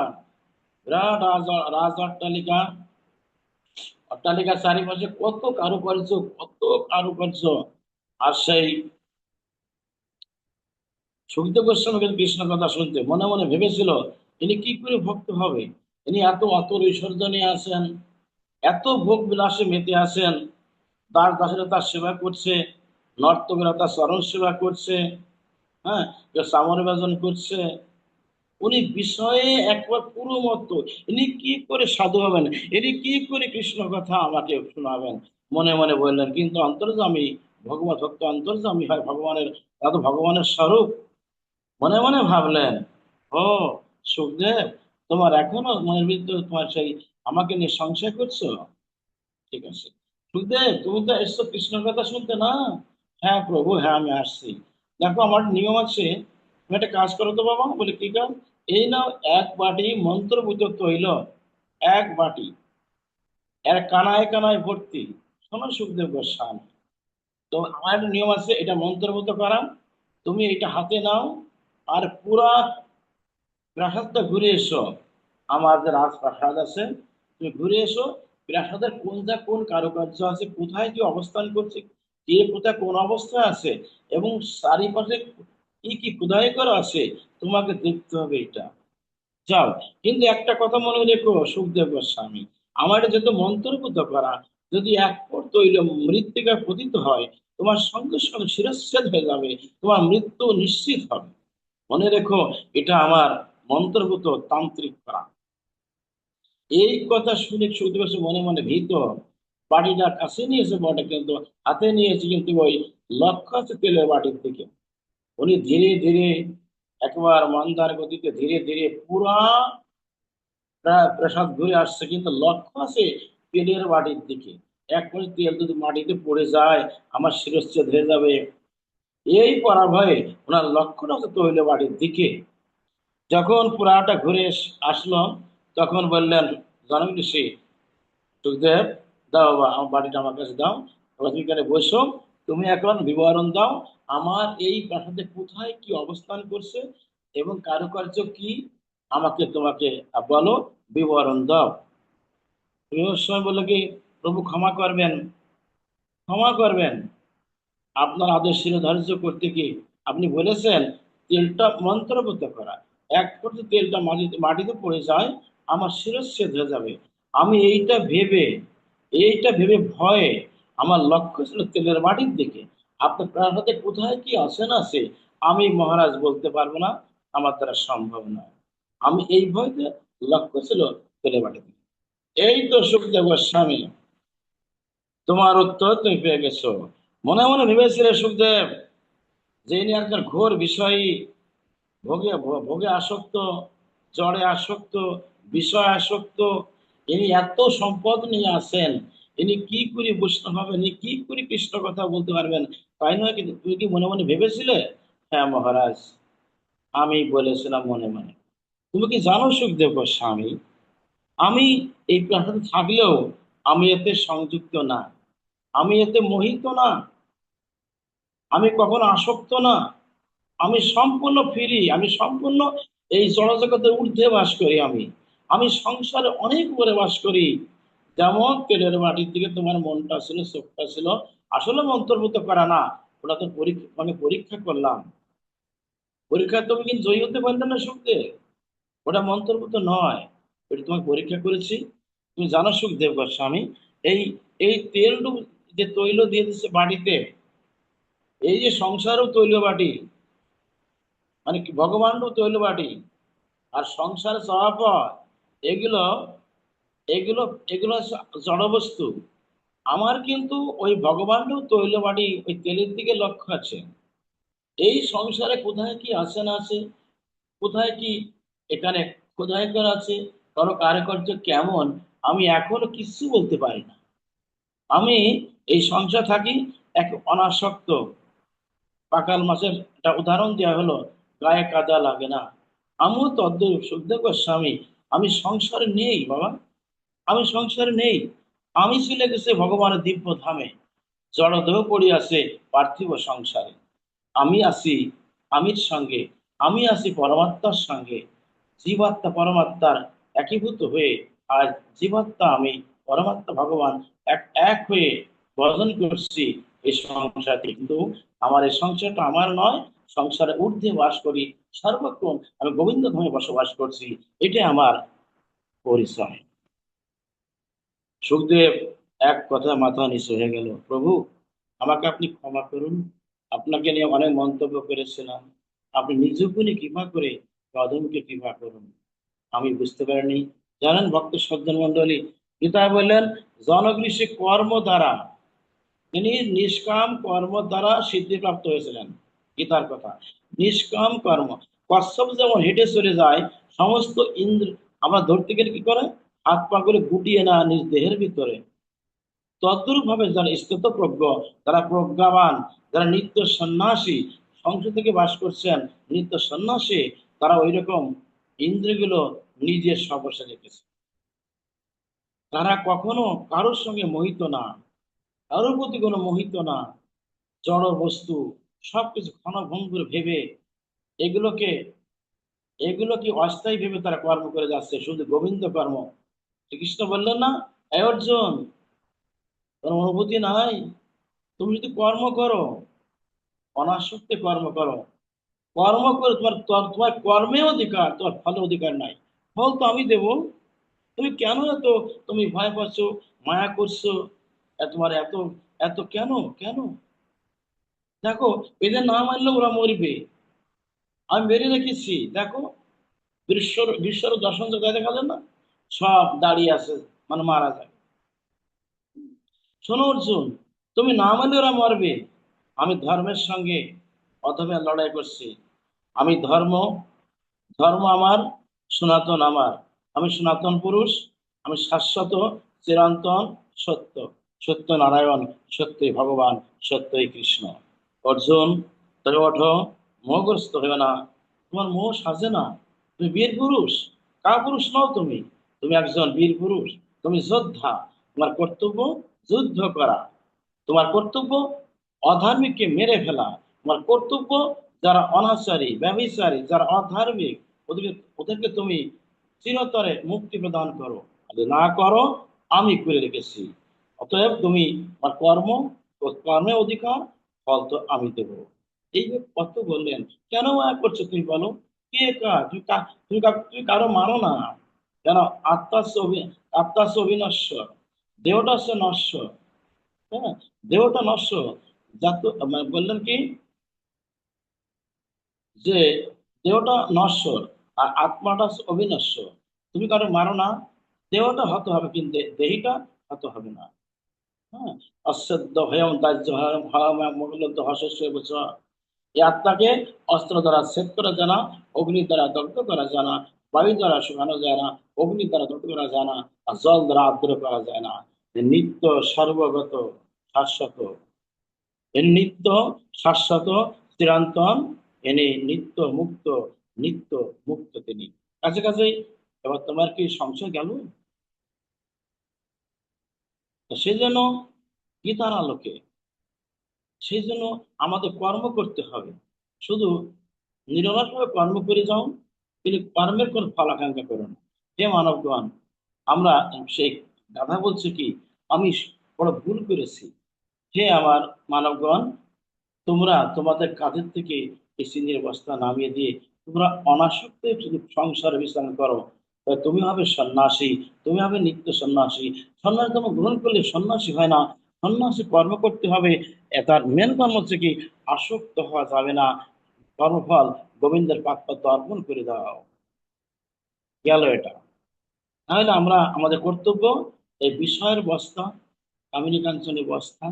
বিরাট রাজ অট্টালিকা, অট্টালিকার চারিপাশে কত কারুকার্য, কত কারুকার্য। আর সেই সুখদেব গোস্বামী কিন্তু কৃষ্ণ কথা শুনতে মনে মনে ভেবেছিল, ইনি কি করে ভক্ত হবে, ইনি এত অত ঐশ্বর্য নিয়ে আসেন, এত ভোগ বিলাসে মেতে আসেন, দাস দাসেরা তার সেবা করছে, নর্তকেরা তার চরণ সেবা করছে, হ্যাঁ, কেউ সামর বাজন করছে, উনি বিষয়ে একবার পুরো মত, ইনি কি করে সাধু হবেন, ইনি কি করে কৃষ্ণ কথা আমাকে শোনাবেন। মনে মনে বললেন, কিন্তু অন্তর্যামী ভগবত ভক্ত অন্তর্যামী হয় ভগবানের, তা তো ভগবানের স্বরূপ। মনে মনে ভাবলেন, ও সুখদেব, তোমার এখনো মনের ভিতরে তোমার সেই আমাকে নিয়ে সংশয় করছো? ঠিক আছে সুখদেব, তুমি তো এসছো কৃষ্ণ কথা শুনতে না? হ্যাঁ প্রভু, হ্যাঁ আমি আসছি। দেখো আমার নিয়ম আছে, তুমি একটা কাজ করো তো বাবা। বলে কি কাজ? এই নাও এক বাটি মন্ত্রপুত তৈল, এক বাটি, এর কানায় কানায় ভর্তি। শোনো সুখদেব গোস্বামী, তো আমার একটা নিয়ম আছে, এটা মন্ত্রপুত করা। তুমি এটা হাতে নাও, আর পুরা প্রাসাদটা ঘুরে এসো। আমার যে রাজপ্রাসাদ আছে, তুমি ঘুরে এসো, প্রাসাদের কোনটা কোন কারুকার্য আছে, কোথায় কি অবস্থান করছে, কে কোথায় কোন অবস্থায় আছে, এবং চারিপাশে কি কি খোদাই করা আছে, তোমাকে দেখতে হবে এটা। যাও, কিন্তু একটা কথা মনে রেখো সুখদেব গোস্বামী, আমার এটা যেহেতু মন্ত্রপুত করা, যদি এক পর তৈল মৃত্তিকা পতিত হয়, তো তোমার সঙ্গে সঙ্গে শিরচ্ছেদ হয়ে যাবে, তোমার মৃত্যু নিশ্চিত হবে। মনে রেখো, এটা আমার মন্ত্রভূত তান্ত্রিক করা। এই কথা শুনে সুখদেব মনে মনে ভীত। বাড়িটা কাছে নিয়েছে বটে, কিন্তু হাতে নিয়েছে কিন্তু ওই লক্ষ্য আছে তেলের বাটির দিকে। উনি ধীরে ধীরে, একবার মন্দার গতিতে ধীরে ধীরে পুরা প্রাসাদ ঘুরে আসছে, কিন্তু লক্ষ্য আছে তেলের বাটির দিকে। এক কোণে তেল যদি মাটিতে পড়ে যায়, আমার শিরচ্ছেদ হয়ে যাবে। এই পরাভয়ে ওনার লক্ষ্যটা হচ্ছে তৈল বাটির দিকে। যখন পুরাটা ঘুরে আসলো, তখন বললেন, জনক ঋষি সুখদেব, দাও বাবা, আমার বাড়িটা আমার কাছে দাও। এবার তুমি এখানে বসো, তুমি এখন বিবরণ দাও আমার এই প্রাসাদে কোথায় কি অবস্থান করছে এবং কারুকার্য কি, আমাকে তোমাকে বলো, বিবরণ দাও। তুমি ওর সময় বললো কি, প্রভু ক্ষমা করবেন, ক্ষমা করবেন, আপনার আদেশ শিরোধার্য করতে কি আপনি বলেছেন তেলটা মন্ত্রপুত করা। এক করতে তেলটা মাটিতে মাটিতে পড়ে যায়, আমার শিরচ্ছেদ হয়ে যাবে। আমি এইটা ভেবে ভয়ে আমার লক্ষ্য ছিল তেলের বাটির দিকে। আপনার প্রাণাতে কোথায় কি আছে না আছে আমি মহারাজ বলতে পারবো না, আমার দ্বারা সম্ভব নয়। আমি এই ভয়তে লক্ষ্য ছিল তেলের বাটির দিকে। এই তো সুখদেব গোস্বামী, তোমার উত্তর তুমি পেয়ে গেছো। মনে মনে ভেবেছিলে সুখদেব যে ইনি একজন ঘোর বিষয়ী, ভোগে আসক্ত, জড়ে আসক্ত, বিষয় আসক্ত। ইনি এত সম্পদ নিয়ে আসেন, ইনি কি করে বৈষ্ণব হবেন, ইনি কি করে কৃষ্ণ কথা বলতে পারবেন, তাই নয়? কিন্তু তুমি কি মনে মনে ভেবেছিলে? হ্যাঁ মহারাজ, আমি বলেছিলাম মনে মনে। তুমি কি জানো সুখদেব গোস্বামী, আমি এই প্রাসাদে থাকলেও আমি এতে সংযুক্ত না, আমি এতে মোহিত না, আমি কখনো আসক্ত না, আমি সম্পূর্ণ ফ্রি, আমি সম্পূর্ণ এই জড়জগতের ঊর্ধ্বে বাস করি। আমি আমি সংসারে অনেক উপরে বাস করি। যেমন তেলের মাটির দিকে তোমার মনটা ছিল, চোখটা ছিল, আসলে মন্ত্রভূত করা না, ওটা তো পরীক্ষা, আমি পরীক্ষা করলাম। পরীক্ষায় তুমি কিন্তু জয়ী হতে পারলে না সুখদেব, ওটা মন্ত্রভূত নয়, এটা তোমাকে পরীক্ষা করেছি। তুমি জানো সুখদেব গোস্বামী, এই এই তেল যে তৈল দিয়ে দিচ্ছে বাড়িতে, এই যে সংসারও তৈল বাটি, মানে কি ভগবানও তৈল বাটি, আর সংসার চাওয়া পাওয়া, এগুলো এগুলো এগুলো হচ্ছে জড় বস্তু। আমার কিন্তু ওই ভগবানও তৈল বাটি, ওই তেলের দিকে লক্ষ্য আছে। এই সংসারে কোথায় কি আছে না আছে, কোথায় কি এখানে খোদাই করা আছে, কারো কারুকার্য কেমন, আমি এখনো কিছু বলতে পারি না। আমি এই সংসার থাকি এক অনাসক্ত। পাকাল মাছের একটা উদাহরণ দেওয়া হলো, গায়ে কাদা লাগে না। আমিও তদ্রূপ সুখদেব গোস্বামী, আমি সংসারে নেই বাবা, আমি সংসারে নেই। আমি চলে গেছে ভগবানের দিব্য ধামে, জড়দেহ পড়িয়াছে পার্থিব সংসারে। আমি আছি আমির সঙ্গে, আমি আছি পরমাত্মার সঙ্গে। জীবাত্মা পরমাত্মার একীভূত হয়ে আজ জীবাত্মা আমি, পরমাত্মা ভগবান এক এক হয়ে বর্জন করছি এই সংসারটি। কিন্তু আমার এই সংসারটা আমার নয়, সংসারে ঊর্ধ্বে বাস করি, সর্বক্ষণ আমি গোবিন্দ ধামে বসবাস করছি, এটাই আমার পরিচয়। সুখদেব এক কথা মাথা নিচু হয়ে গেল, প্রভু আমাকে আপনি ক্ষমা করুন, আপনাকে নিয়ে অনেক মন্তব্য করেছিলাম, আপনি নিজেকে নিয়ে কৃপা করে কদমকে কৃপা করুন, আমি বুঝতে পারিনি। জানেন ভক্ত সজ্জন মন্ডলী, গীতা বললেন জনগৃষি কর্ম দ্বারা, তিনি নিষ্কাম কর্ম দ্বারা সিদ্ধিপ্রাপ্ত হয়েছিলেন। গীতার কথা, নিষ্কাম কর্ম। কশ্যপ যেমন হেঁটে চলে যায়, সমস্ত ইন্দ্র আমরা ধরতে গেলে কি করে, হাত পা করে গুটিয়ে না নিজ দেহের ভিতরে, তদ্রূপ ভাবে যারা স্থিতপ্রজ্ঞ, যারা প্রজ্ঞাবান, যারা নিত্য সন্ন্যাসী, সংসার থেকে বাস করছেন, নিত্য সন্ন্যাসী, তারা ওই রকম ইন্দ্রিয়গুলো নিজের সবসে রেখেছে। তারা কখনো কারোর সঙ্গে মোহিত না, কারোর প্রতি কোনো মোহিত না। জড় বস্তু সবকিছু ক্ষণভঙ্গুর ভেবে, এগুলোকে এগুলোকে অস্থায়ী ভেবে তারা কর্ম করে যাচ্ছে, শুধু গোবিন্দ কর্ম। শ্রীকৃষ্ণ বললেন না, এই অর্জুন, তোর অনুভূতি নাই, তুমি যদি কর্ম করো, অনাসক্তি কর্ম করো, কর্ম করে তোমার তোমার কর্মে অধিকার, তোমার ফলে অধিকার নাই। ফল তো আমি দেব, তুমি কেন এত, তুমি ভয় পাচ্ছ, মায়া করছো, তোমার এত এত কেন, কেন? দেখো, এদের না মানলে ওরা মরবে। আমি বেরিয়ে রেখেছি, দেখো, বিশ্বর দর্শন জগতে দেখালেন না, সব দাঁড়িয়ে আছে, মানে মারা যায়। শোনো অর্জুন, তুমি না মানলে ওরা মরবে। আমি ধর্মের সঙ্গে অধমে লড়াই করছি। আমি ধর্ম, ধর্ম আমার, সনাতন আমার। আমি সনাতন পুরুষ। আমি শাশ্বত, চিরন্তন, সত্য, সত্য নারায়ণ, সত্যই ভগবান, সত্যই কৃষ্ণ। অর্জুন, তবে ওঠো, মোহগ্রস্ত হইও না। তোমার মোহ সাজে না। তুমি বীর পুরুষ। কা পুরুষ নও তুমি, তুমি একজন বীর পুরুষ। তুমি যোদ্ধা। তোমার কর্তব্য যুদ্ধ করা। তোমার কর্তব্য অধার্মিককে মেরে ফেলা। তোমার কর্তব্য যারা অনাচারী, ব্যভিচারী, যারা অধার্মিক, ওদেরকে ওদেরকে তুমি চিরতরে মুক্তি প্রদান করো। যদি না করো, আমি করে রেখেছি। অতএব তুমি আমার কর্মে অধিকার, ফল তো আমি দেবো। এই যে কত বললেন, কেন মায়া করছো তুমি বলো? কে তুমি কারো মারো না। কেন? আত্মাস অবিনশ্বর, দেহটা হচ্ছে নশ্বর। হ্যাঁ, দেহটা নশ্বর। মানে বললেন কি, যে দেহটা নশ্বর আর আত্মাটা হচ্ছে অবিনশ্বর। তুমি কারো মারো না। দেহটা হতে হবে, কিন্তু দেহিটা হতে হবে না। হ্যাঁ, অশ্রদ্ধ ভয়ম দাহ্য মূলত হর্ষস্ব বচ। এই আত্মাকে অস্ত্র দ্বারা ছেদ করা যায় না, অগ্নি দ্বারা দগ্ধ করা যায় না, বায়ু দ্বারা শুকানো যায় না, অগ্নি দ্বারা দগ্ধ করা যায় না, আর জল দ্বারা আর্দ্র করা যায় না। যে নিত্য, সর্বগত, শাশ্বত, এর নিত্য, শাশ্বত, চিরন্তন, এনে নিত্য মুক্ত, নিত্য মুক্ত তিনি। কাছাকাছি। এবার তোমার কি সংশয় গেল? তো সেই জন্য গীতার আলোকে, সেই জন্য আমাদের কর্ম করতে হবে। শুধু নিরলসভাবে কর্ম করে যাও, কিন্তু কর্মের কোন ফলাকাঙ্ক্ষা করো না। হে মানবগণ, আমরা, সেই গাধা বলছে কি, আমি বড় ভুল করেছি। হে আমার মানবগণ, তোমরা তোমাদের কাঁধের থেকে এই চিনির বস্তা নামিয়ে দিয়ে তোমরা অনাসক্ত শুধু সংসারে বিশ্রাম করো। তা তুমি হবে সন্ন্যাসী, তুমি হবে নিত্য সন্ন্যাসী। সন্ন্যাস ধর্ম গ্রহণ করলে সন্ন্যাসী হয় না, সন্ন্যাসী কর্ম করতে হবে। তার মেন কর্ম হচ্ছে কি, আসক্ত হওয়া যাবে না। কর্মফল গোবিন্দের পাত্র অর্পণ করে দাও। গেল এটা। তাহলে আমরা আমাদের কর্তব্য, এই বিষয়ের বস্তা, কামিনী কাঞ্চনের বস্তা,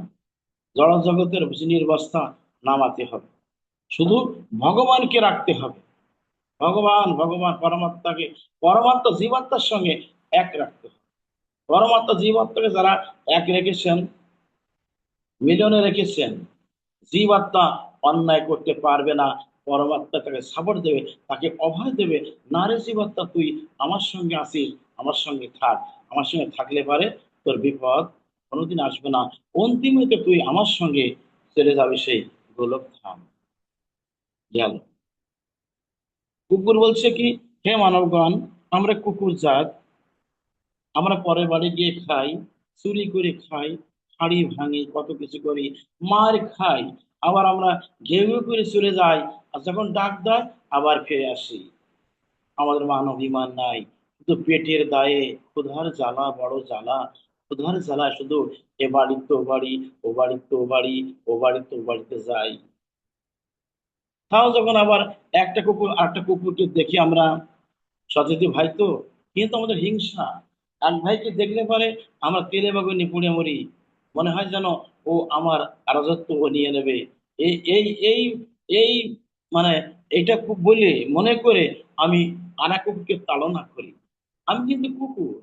জড় জগতের চিনির বস্তা নামাতে হবে। শুধু ভগবানকে রাখতে হবে। ভগবান, ভগবান পরমাত্মাকে, পরমাত্মা জীবাত্মার সঙ্গে এক রাখতে হবে। পরমাত্মা জীবাত্মাকে যারা এক রেখেছেন, মিলনে রেখেছেন, জীবাত্মা অন্যায় করতে পারবে না। পরমাত্মা তাকে সাপোর্ট দেবে, তাকে অভয় দেবে। না রে জীবাত্মা, তুই আমার সঙ্গে আসিস, আমার সঙ্গে থাক। আমার সঙ্গে থাকলে পারে তোর বিপদ কোনোদিন আসবে না। অন্তিমে তো তুই আমার সঙ্গে চলে যাবে সেই গোলক ধাম। গেল। কুকুর বলছে কি, হে মানবগণ, আমরা কুকুর জাত। আমরা পরের বাড়ি গিয়ে খাই, চুরি করে খাই, হাড়ি ভাঙি, কত কিছু করি, মার খাই। আবার আমরা ঘেউ ঘেউ করে চলে যাই, আর যখন ডাক দেয় আবার ফিরে আসি। আমাদের মান অভিমান নাই, শুধু পেটের দায়ে, ক্ষুধার জ্বালা, বড় জ্বালা। ক্ষুধার জ্বালা শুধু এ বাড়ি তো ও বাড়ি, ও বাড়ি তো ও বাড়ি, ও বাড়ি তো ও বাড়িতে যাই। তাও যখন আবার একটা কুকুর আরেকটা কুকুরকে দেখি আমরা, সচেতন ভাই তো, কিন্তু আমাদের হিংসা। এক ভাইকে দেখলে পরে আমরা তেলে বেগুনে পুড়ে মরি। মনে হয় যেন ও আমার রাজত্ব ও নিয়ে নেবে। এই এই এই এই মানে এইটা খুব বলে মনে করে আমি আর এক কুকুরকে তাড়না করি। আমি কিন্তু কুকুর।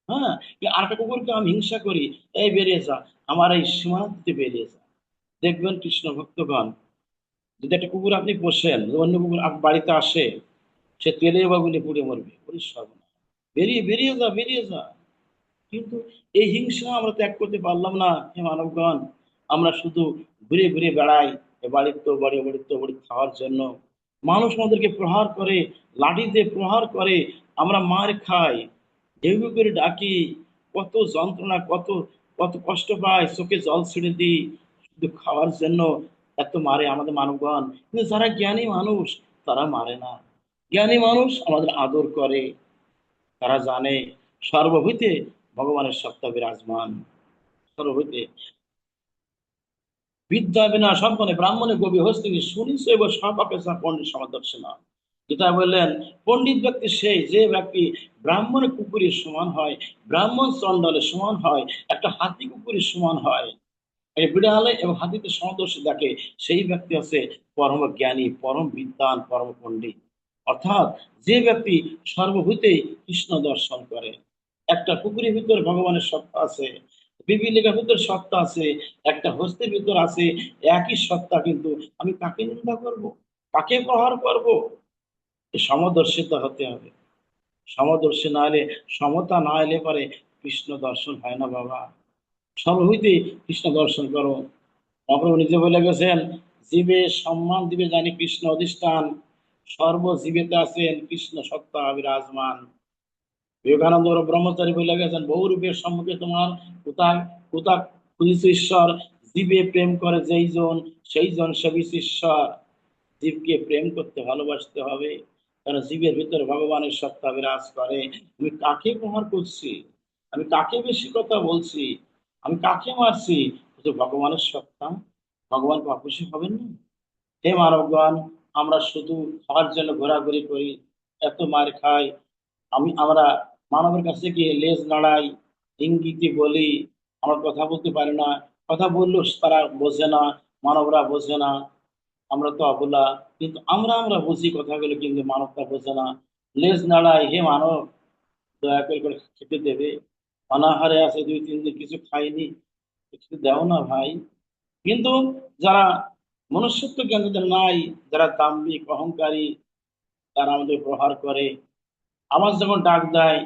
হ্যাঁ, আর একটা কুকুরকে আমি হিংসা করি। এই বেরিয়ে যা, আমার এই সীমানাতে বেরিয়ে যা। দেখবেন কৃষ্ণ ভক্তগণ, যদি একটা কুকুর আপনি পোষেন, অন্য কুকুর আপনার বাড়িতে আসে, সে তেলে বাগুনে পুড়ে মরবে। ওরে সর্বনাশ, বেরিয়ে বেরিয়ে যা, বেরিয়ে যা। কিন্তু এই হিংসা আমরা ত্যাগ করতে পারলাম না। হে মানবগণ, আমরা শুধু ঘুরে ঘুরে বেড়াই, এ বাড়ির তো বাড়ি, ও বাড়ির তো বাড়ি খাওয়ার জন্য। মানুষ আমাদেরকে প্রহার করে, লাঠি দিয়ে প্রহার করে, আমরা মার খাই, ঢেউ ঢেউ করে ডাকি, কত যন্ত্রণা, কত কত কষ্ট পাই, চোখে জল ছেড়ে দিই, শুধু খাওয়ার জন্য। এত মারে আমাদের মানবগণ, কিন্তু যারা জ্ঞানী মানুষ তারা মারে না। জ্ঞানী মানুষ আমাদের আদর করে। তারা জানে সর্বভূতে ভগবানের সত্তা বিরাজমান। সর্বভূতে বিদ্যা বিনা সম্পন্ন ব্রাহ্মণে কবি হস্তি শুনিস এবং সর্বাপেক্ষা পণ্ডিত সমাদর্শনা। গীতা বললেন পণ্ডিত ব্যক্তি সেই যে ব্যক্তি ব্রাহ্মণের কুকুরের সমান হয়, ব্রাহ্মণ চণ্ডালের সমান হয়, একটা হাতি কুকুরের সমান হয়, এই বিড়ালে এবং হাতিতে সমদর্শী দেখে, সেই ব্যক্তি আছে পরম জ্ঞানী, পরম বিদ্বান, পরম পণ্ডিত। অর্থাৎ যে ব্যক্তি সর্বভূতেই কৃষ্ণ দর্শন করে। একটা কুকুরের ভিতর ভগবানের সত্তা আছে, পিপীলিকার ভিতর সত্তা আছে, একটা হস্তির ভিতর আছে একই সত্তা, কিন্তু আমি কাকে নিন্দা করব, কাকে প্রহার করব? এই সমদর্শিতা হতে হবে। সমদর্শী না হলে, সমতা না এলে পরে কৃষ্ণ দর্শন হয় না বাবা। সর্বভূতেই কৃষ্ণ দর্শন করো। মহাপ্রভু নিজে বলে গেছেন, জীবে সম্মান দিবে জানি কৃষ্ণ অধিষ্ঠান, সর্বজীবেতে আছেন কৃষ্ণ সত্তা বিরাজমান। বিবেকানন্দ ব্রহ্মচারী বলে গেছেন, বহু রূপের সম্মুখে তোমার কোথা কোথা খুঁজিস ঈশ্বর, জীবে প্রেম করে যেই জন, সেই জন সেবিস ঈশ্বর। জীবকে প্রেম করতে ভালোবাসতে হবে, কারণ জীবের ভিতরে ভগবানের সত্তা বিরাজ করে। আমি কাকে প্রহার করছি, আমি কাকে বেশি কথা বলছি, আমি কাকে মারছি? কিন্তু ভগবানের সত্তা, ভগবান খুশি হবেন না? হে মানবগণ, আমরা শুধু খাওয়ার জন্য ঘোরাঘুরি করি, এত মার খাই। আমরা মানবের কাছে গিয়ে লেজ নাড়াই, ইঙ্গিতে বলি, আমরা কথা বলতে পারি না। কথা বললেও তারা বোঝে না, মানবরা বোঝে না। আমরা তো অবলা, কিন্তু আমরা বুঝি কথাগুলো, কিন্তু মানবটা বোঝে না। লেজ নাড়াই, হে মানব দয়া করে খেতে দেবে, অনাহারে আছে 2-3 দিন কিছু খাইনি, কিছু দাও না ভাই। কিন্তু যারা মনুষ্যত্ব জ্ঞান যাদের নাই, যারা দাম্ভিক অহংকারী, তারা আমাদের প্রহার করে। আমার যখন ডাক দেয়,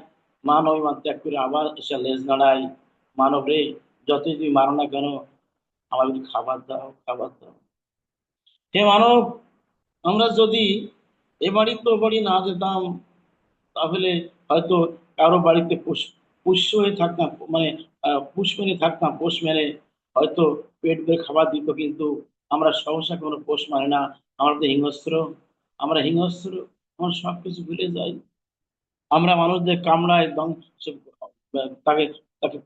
মান অভিমান ত্যাগ করে আবার এসে লেজ নাড়াই, মানব রে, যতই তুমি মারো না কেন, আমার যদি খাবার দাও, খাবার দাও। হে মানব, আমরা যদি এ বাড়ি তো বাড়ি না যেতাম, তাহলে হয়তো কারো বাড়িতে পুষ্য হয়ে থাকতাম, মানে পুষ মেনে থাকতাম, পোষ মেনে হয়তো পেট ভরে খাবার দিত, কিন্তু আমরা সহসা কোনো পোষ মানে না। আমরা তো হিংস্র, আমরা হিংস্র, আমরা সবকিছু ভুলে যাই। আমরা মানুষদের কামড়ায় তাকে তাকে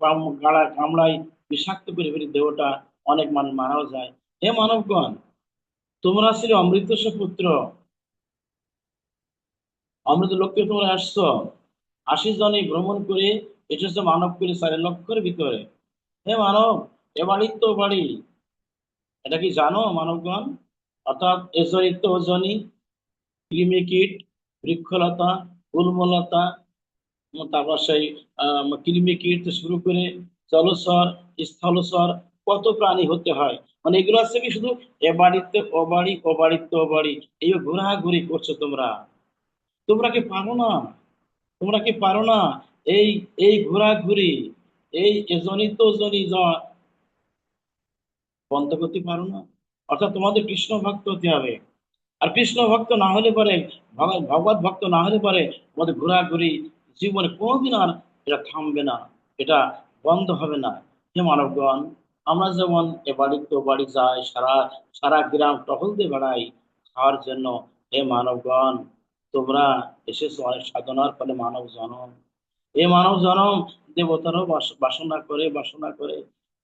কামড়ায়, বিষাক্ত করে ফেলি দেহটা, অনেক মানুষ মারাও যায়। হে মানবগণ, তোমরা ছিলে অমৃত পুত্র, অমৃত লক্ষ্যে তোমরা আসছো, 80 জনই ভ্রমণ করে এসেছো মানব করে 4 লক্ষের ভিতরে। হে মানব, এ বাড়ি তো বাড়ি, এটা কি জানো মানবগণ? অর্থাৎ এজনিত ওজনি, কৃমিকীট, বৃক্ষলতা, গুল্মলতা, তারপর সেই কৃমিকীট থেকে শুরু করে জলচর, স্থলচর, কত প্রাণী হতে হয়। মানে এগুলো আছে কি শুধু এ বাড়িতে ও বাড়ি, ও বাড়িতে ও বাড়ি, এই ঘোরাঘুরি করছো তোমরা। তোমরা কি পারো না? তোমরা কি পারো না এই এই ঘোরাঘুরি, এই এজনিত জনি বন্ধ করতে পারো না? অর্থাৎ তোমাদের কৃষ্ণ ভক্ত হতে হবে। আর কৃষ্ণ ভক্ত না হলে পরে, ভগবত ভক্ত না হলে পরে, আমাদের ঘোরাঘুরি জীবনে কোনোদিন আর এটা থামবে না, এটা বন্ধ হবে না। হে মানবগণ, আমরা যেমন এ বাড়ি তো বাড়ি যাই, সারা সারা গ্রাম টহল দিয়ে বেড়াই খাওয়ার জন্য, হে মানবগণ, তোমরা এসেছো অনেক সাধনার ফলে মানব জনম। এই মানব জনম দেবতারও বাসনা করে, বাসনা করে।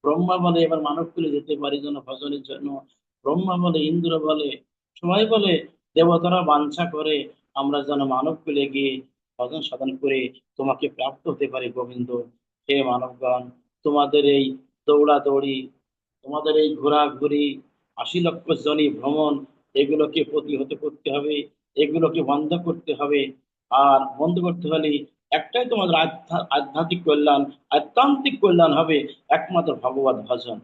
ব্রহ্মা বলে এবার মানব কুলে যেতে পারি যেন ভজনের জন্য। ব্রহ্মা বলে, ইন্দ্র বলে, সবাই বলে, দেবতারা বাঞ্ছা করে আমরা যেন মানব কুলে গিয়ে ভজন সাধন করে তোমাকে প্রাপ্ত হতে পারি গোবিন্দ। হে মানবগণ, তোমাদের এই দৌড়াদৌড়ি, তোমাদের এই ঘোরাঘুরি, 80 লক্ষ জনই ভ্রমণ, এগুলোকে প্রতিহত করতে হবে, এগুলোকে বন্ধ করতে হবে। আর বন্ধ করতে হলে একটাই তোমাদের আধ্যাত্মিক কল্যাণ, আধ্যাত্মিক কল্যাণ হবে একমাত্র ভগবত ভজন।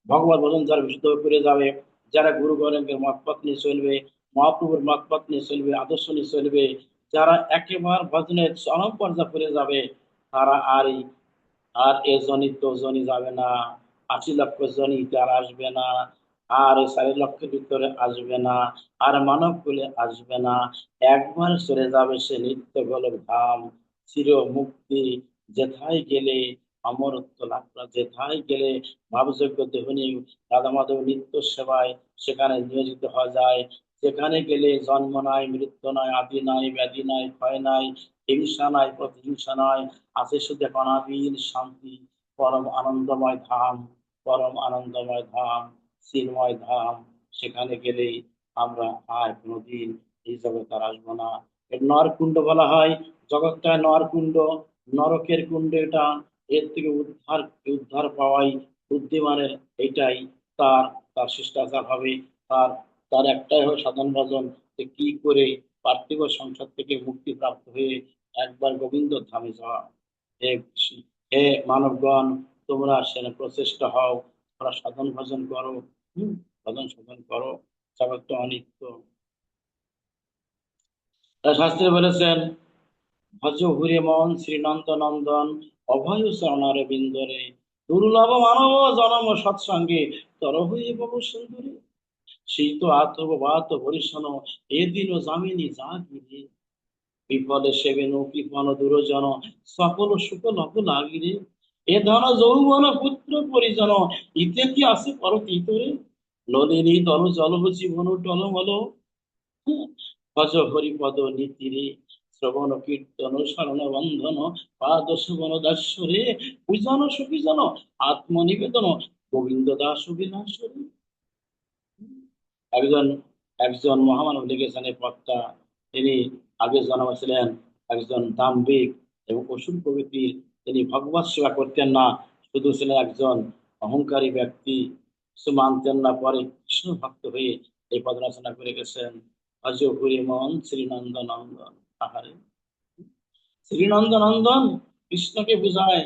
ভগবত ভজন যারা বিশুদ্ধ করে যাবে, যারা গুরু গৌরাঙ্গের মতপথ নিয়ে চলবে, মহাপ্রভুর মতপথ নিয়ে চলবে, আদর্শ নিয়ে চলবে, যারা একেবারে ভজনের চরম পর্যায়ে পড়ে যাবে, তারা আর এ জনি তো জনি যাবে না, 80 লক্ষ জনি তার আসবে না, আর এই 4 লক্ষের ভিতরে আসবে না, আর মানব কুলে আসবে না। একবার চলে যাবে সে নিত্য গোলক ধাম, চির মুক্তি। যেথায় গেলে অমরত্ব লাভ করা, যেথায় গেলে ভাবযোগ্য দেহনী রাধা মাধব নিত্য সেবায় সেখানে নিয়োজিত হওয়া যায়। সেখানে গেলে জন্ম নাই, মৃত্যু নাই, আদি নাই, ব্যাধি নাই, ক্ষয় নাই, হিংসা নাই, প্রতিহিংসা নাই, আছে শুধু এক অনাবিল শান্তি, পরম আনন্দময় ধাম, পরম আনন্দময় ধাম। চিন্ময় ধাম, সেখানে গেলেই আমরা আর কোনোদিন এই জগৎ আর আসবো না। এর নরকুণ্ড বলা হয়, জগৎটা নরকুণ্ড, নরকের কুণ্ড এটা। এর থেকে উদ্ধার পাওয়াই বুদ্ধিমানের, এটাই তার তার শিষ্টাচার হবে। তার তার একটাই হবে সাধন ভজন, যে কি করে পার্থিব সংসার থেকে মুক্তি প্রাপ্ত হয়ে একবার গোবিন্দ ধামে যাওয়া। হে হে মানবগণ, তোমরা সেখানে প্রচেষ্টা হও, তোমরা সাধন ভজন করো। সাধন সাধন করো, জগৎটা অনিত্য। তাই শাস্ত্রে বলেছেন, ভজ হুরে মন শ্রীনন্দ নন্দন, অভয় চরণার বিন্দরে, দুর্লভ মানব জনম সৎসঙ্গে, তর হয়ে বাবু সুন্দরী। শীত আতব বাত হরিশন, এ দিন জামিনী যা গিরে, বিফলে সেবেন কৃপণ দুরজন, সকল সুখ লভ লাগিরে। এ ধন যৌবন পুত্র পরিজন, ইতে কি আছে পরতীতরে, নলিনী তর জল জীবন টলমল। ভজ হরিপদ নীতিরে, শ্রবণ কীর্তন শরণ বন্ধন, পাদ সুবন দাসরে, পূজন সুখীজন আত্মনিবেদন, গোবিন্দ দাস বিলাসরে। একজন একজন মহামানব লিখেছেন এই পথটা। তিনি আগে জন্মে ছিলেন একজন দাম্ভিক এবং অসুর প্রকৃতির। তিনি ভগবত সেবা করতেন না, শুধু ছিলেন একজন অহংকারী ব্যক্তি, কিছু মানতেন না। পরে কৃষ্ণ ভক্ত হয়ে এই পদ রচনা করে গেছেন, ভজ হরি মন শ্রীনন্দ নন্দন। আহারে, শ্রীনন্দ নন্দন কৃষ্ণকে বুঝায়।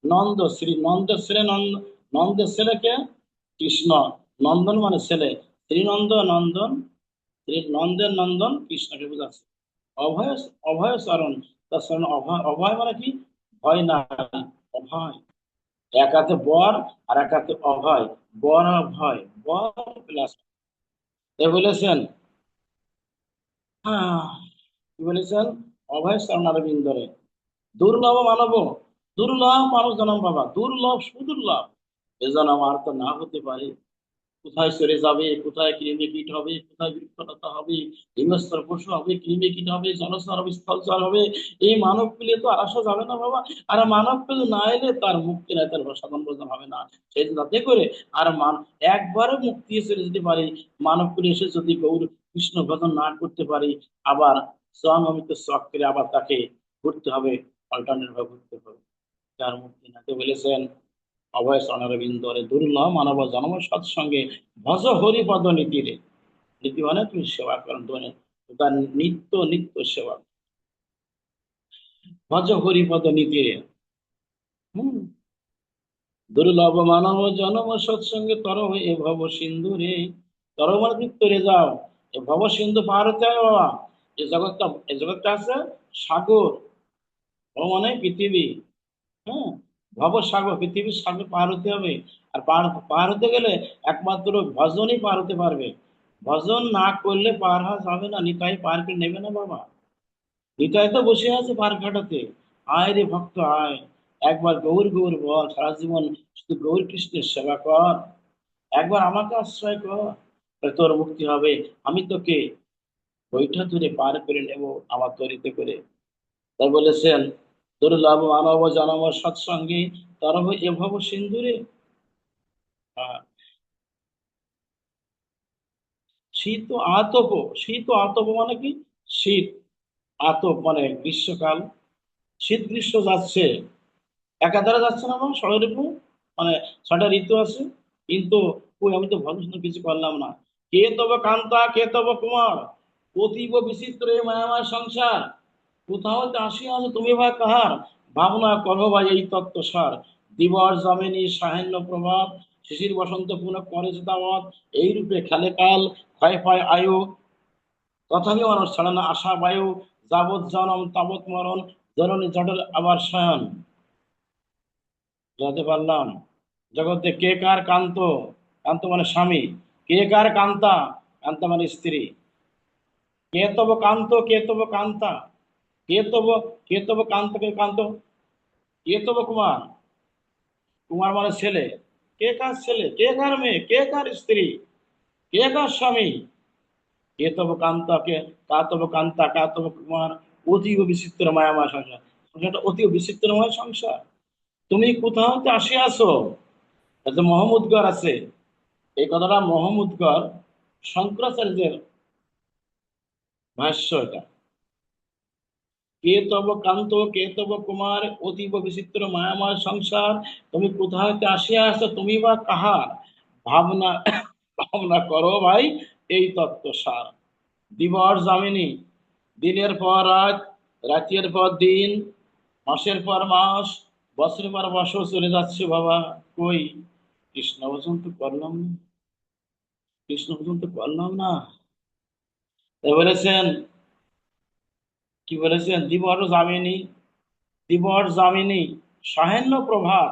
নন্দ শ্রী নন্দের ছেলে, নন্দের ছেলেকে কৃষ্ণ, নন্দন মানে ছেলে, শ্রীনন্দ নন্দন, শ্রী নন্দের নন্দন কৃষ্ণকে বুঝাচ্ছে। অভয়, অভয় চরণ, তার চরণ অভয়, অভয় মানে কি, ভয় না, অভয়। এক হাতে বর আর এক হাতে অভয়, বর অভয়, বর প্লাস। এ বলেছেন, আহ, কি বলেছেন, অভয় চরণারবিন্দরে, দুর্লভ মানব, দুর্লভ মানব জনম বাবা, দুর্লভ সুদুর্লভ, এ জন্ম আর তো না হতে পারে। কোথায় সরে যাবে, কোথায় কৃমি কীট হবে, কোথায় বৃক্ষলতা হবে, হিংস্র পশু হবে, কৃমি কীট হবে, জলচর হবে, স্থলচর হবে, এই মানব কুলে তো আর আসা যাবে না বাবা। আর মানব কুলে না এলে তার মুক্তি নাই, তার সাধন ভজন হবে না। সেই যাতে করে আর একবারে মুক্তি চলে যেতে পারি, মানব কুলে এসে যদি গৌর কৃষ্ণ ভজন না করতে পারি, আবার জন্মিত চক্রে আবার তাকে ঘুরতে হবে, অল্টারনেট ভাবে ঘুরতে হবে। যার মুক্তি নাতে বলেছেন, অভয় চরণারবিন্দরে, দুর্লভ মানব জন্ম সৎসঙ্গে, ভজ হরিপদ নীতিরে। নীতি মানে তুমি সেবা করেন, তার নিত্য নিত্য সেবা, ভজ হরিপদ নীতিরে। হম, দুর্লভ মানব জন্ম সৎসঙ্গে, তর হয়ে ভব সিন্ধু রে। তর মানে তুমি তরে যাও, এ ভব সিন্ধু পার হতে হবে বাবা। এই জগৎটা আছে সাগর, ভব মানে পৃথিবী। হ্যাঁ, ভবসাগর, পৃথিবীর সাগর পার হতে হবে। আর পার পার হতে গেলে একমাত্র ভজনই পার হতে পারবে। ভজন না করলে পার হওয়া যাবে না, নিতাই পার করে নেবে না বাবা। নিতাই তো বসে আছে পার কাটাতে। আয় রে ভক্ত আয়, একবার গৌর গৌর বল, সারা জীবন শুধু গৌর কৃষ্ণের সেবা কর, একবার আমাকে আশ্রয় কর, তাহলে তোর মুক্তি হবে। আমি তোকে বৈঠা ধরে পার করে নেব আমার তরিতে করে। তাই বলেছেন, দুর্লভ মানব জনম সৎসঙ্গে, তরহ এ ভব সিন্ধুরে। আহ, শীত আতপ, শীত আতপ মানে কি, শীত, আতপ মানে গ্রীষ্মকাল, শীত গ্রীষ্ম যাচ্ছে, একাধারে যাচ্ছে না, মানে ষড় ঋতু, মানে ছয়টা ঋতু আছে। কিন্তু কই, আমি তো ভালো সুন্দর কিছু করলাম না। কে তব কান্তা, কে তব কুমার, অতীব বিচিত্র এ মায়াময় সংসার, কোথাও হতে আসিয়া আছো তুমি বা কাহার, ভাবনা করো বা এই তত্ত্ব সার। দিবস জমেনি সাহান্য প্রভাব, শিশির বসন্ত পুনঃ করে দাওয়াত, এই রূপে খেলে কাল, ক্ষয় পায় আয়ু, তথাপি মানুষ ছাড়ে না আশা বায়ু, যাবৎ জনম তাবৎ মরণ, জননী জঠর আবার শয়ন। জানতে পারলাম, জগতে কে কার কান্ত, কান্ত মানে স্বামী, কে কার কান্তা, কান্তা মানে স্ত্রী, কে তব কান্ত, কে তব কান্তা, কে তব, কে তব কান্ত, কে কান্ত, কে তব কুমার, কুমার মানে ছেলে, কে কার ছেলে, কে কার মেয়ে, কে কার স্ত্রী, কে কার স্বামী, কে তব কান্তা, কে কা তব কান্তা, কা তব কুমার, অতীব বিচিত্র মায়াময় সংসার। সংসারটা অতীব বিচিত্রময় সংসার। তুমি কোথাও হতে আসিয়াছো, মোহাম্মদগড় আছে, এই কথাটা মহম্মদকর শঙ্করাচার্যের ভাষ্য এটা। কে তব কান্ত, কে তব কুমার, অতীব বিচিত্র মায়াময় সংসার, তুমি কোথা হইতে আসিয়া আছো, তুমি বা কাহার, ভাবনা ভাবনা করো ভাই এই তত্ত্ব সার। দিবস যামিনী, দিনের পর রাত, রাতের পর দিন, মাসের পর মাস, বছরের পর বছর চলে যাচ্ছে বাবা, কই কৃষ্ণ ভজন তো করলাম না, কৃষ্ণ ভজন তো করলাম না। তাই বলেছেন, কি বলেছেন, দিবস যামিনী, দিবস যামিনী, সায়াহ্ন প্রভাত,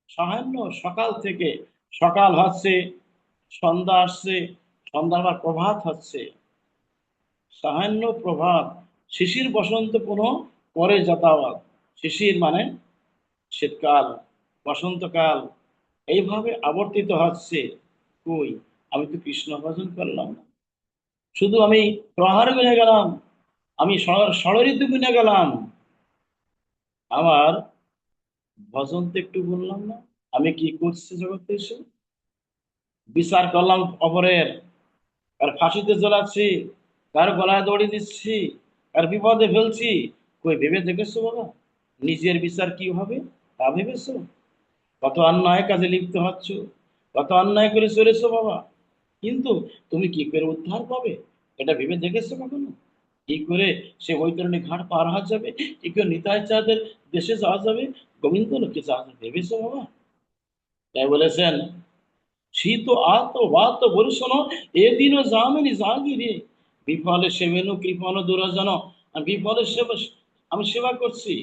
সায়াহ্ন সকাল থেকে, সকাল হচ্ছে, সন্ধ্যা আসছে, সন্ধ্যার পর প্রভাত হচ্ছে, সায়াহ্ন প্রভাত, শিশির বসন্ত কোনো পরে যাতায়াত, শিশির মানে শীতকাল, বসন্তকাল, এইভাবে আবর্তিত হচ্ছে। কই আমি তো কৃষ্ণ ভজন করলাম না। শুধু আমি প্রহার গুনে গেলাম, আমি ষড়ঋতু গুনে গেলাম, আমার ভজন তো একটু বললাম না। আমি কি করছি জগতে এসে, বিচার করলাম অপরের, কার ফাঁসিতে জ্বলাচ্ছি, কার গলায় দড়ি দিচ্ছি, কার বিপদে ফেলছি। কই ভেবে দেখেছো বাবা নিজের বিচার কি হবে, তা ভেবেছো? কত অন্যায় কাজে লিপ্ত হচ্ছ, কত অন্যায় করে চলেছো বাবা, কিন্তু তুমি কি করে উদ্ধার পাবে এটা ভেবে দেখেছো কখনো? কি করে সে বৈতরণী ঘাট পার হওয়া যাবে, কি করে নিতাই চাঁদের দেশে যাওয়া যাবে, গোবিন্দ লোকে যাওয়া যাবে, ভেবেছো বাবা? তাই বলেছেন, শীত আত বাত বর্ষণ, এদিনও যামিনী জাগিরে, বিফলে সেবেনু কৃপণ দুরজন, আমি বিফলে সেবা, আমি সেবা করছি,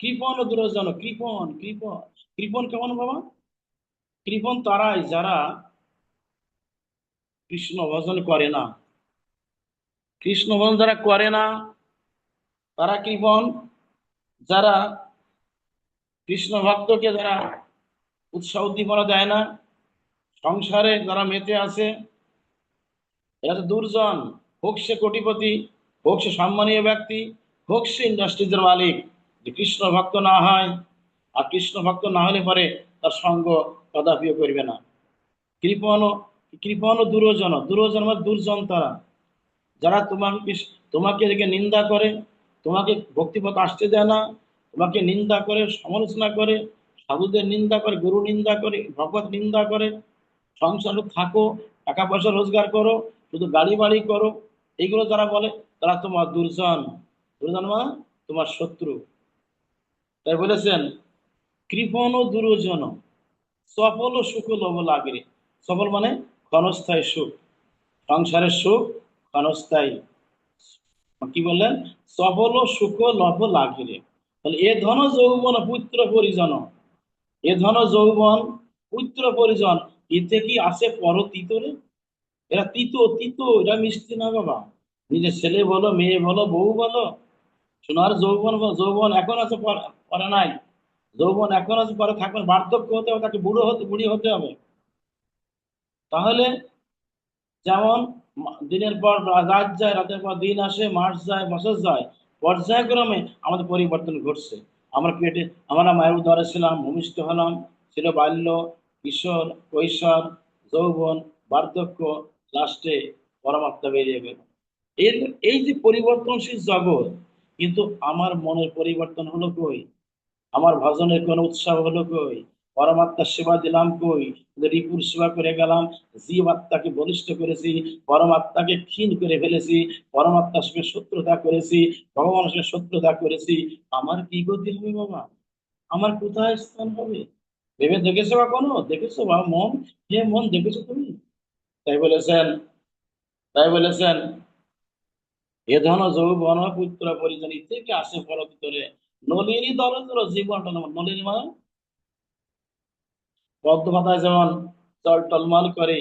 কৃপণ দুরজন, কৃপণ কৃপণ, কৃপণ কেমন বাবা? কৃপণ তারাই যারা কৃষ্ণ ভজন করে না, কৃষ্ণ ভজন যারা করে না তারা কৃপণ। যারা কৃষ্ণ ভক্তকে যারা উৎসাহ উদ্দীপনা দেয় না, সংসারে যারা মেতে আছে, এরা তো দুর্জন। হোক সে কোটিপতি, হোক সে সম্মানীয় ব্যক্তি, হোক সে ইন্ডাস্ট্রিজের মালিক, যে কৃষ্ণ ভক্ত না হয়, আর কৃষ্ণ ভক্ত না হলে পরে তার সঙ্গ কদাপিও করবে না। কৃপণ, কৃপণ দুর্জন, দুর্জন মানে দুর্জন তারা, যারা তোমাকে তোমাকে দেখে নিন্দা করে, তোমাকে ভক্তিপথ আসতে দেয় না, তোমাকে নিন্দা করে, সমালোচনা করে, সাধুদের নিন্দা করে, গুরু নিন্দা করে, ভগবত নিন্দা করে, সংসারে থাকো, টাকা পয়সা রোজগার করো, শুধু গাড়ি বাড়ি করো, এইগুলো যারা বলে তারা তোমার দুর্জন। দুর্জন মানে তোমার শত্রু। তাই বলেছেন, কৃপণ দুর্জন, সফল ও সুখ লোভ লাগে। সফল মানে ক্ষণস্থায়ী সুখ, সংসারের সুখ ক্ষণস্থায়ী। কি বললেন, সফল ও সুখ লভ লাগিলে, তাহলে এ ধন যৌবন পুত্র পরিজন, এ ধন যৌবন পুত্র পরিজন, এতে কি আছে পর তিতরে? এরা তিতো তিতো, এরা মিষ্টি না বাবা। নিজের ছেলে বলো, মেয়ে বলো, বউ বলো, সোনার যৌবন, যৌবন এখন আছে, পরে নাই। যৌবন এখন আছে, পরে থাকবে, বার্ধক্য হতে হবে, তাকে বুড়ো হতে, বুড়ি হতে হবে। তাহলে যেমন দিনের পর রাত যায়, রাতের পর দিন আসে, মাস যায়, বছর যায়, পর্যায়ক্রমে আমাদের পরিবর্তন ঘটছে। আমরা পেটে, আমরা মায়ের উদরে ছিলাম, ভূমিষ্ঠ হলাম, ছিল বাল্য, কিশোর, কৈশোর, যৌবন, বার্ধক্য, লাস্টে পরমাত্মা বেরিয়ে গেল। এর, এই যে পরিবর্তনশীল জগৎ, কিন্তু আমার মনের পরিবর্তন হলো কই? আমার ভজনের কোন উৎসাহ হলো কই? পরমাত্মার সেবা দিলাম কই? রিপুর সেবা করে গেলাম, জীব আত্মাকে বলিষ্ঠ করেছি, পরমাত্মাকে ক্ষীণ করে ফেলেছি, পরমাত্মার সঙ্গে শত্রুতা করেছি, ভগবানের সঙ্গে শত্রুতা করেছি, আমার কি গতি হবে বাবা? আমার কোথায় স্থান হবে? ভেবে দেখেছো কখনো? দেখেছো বাবা মন, হে মন দেখেছো তুমি? তাই বলেছেন, তাই বলেছেন, এ ধন যৌবন পুত্র পরিজনী থেকে আসে পরতরে, নলিনী দরজর জীবনটা, নলিনী মানে পদ্ম পাতায় যেমন জল টলমল করে,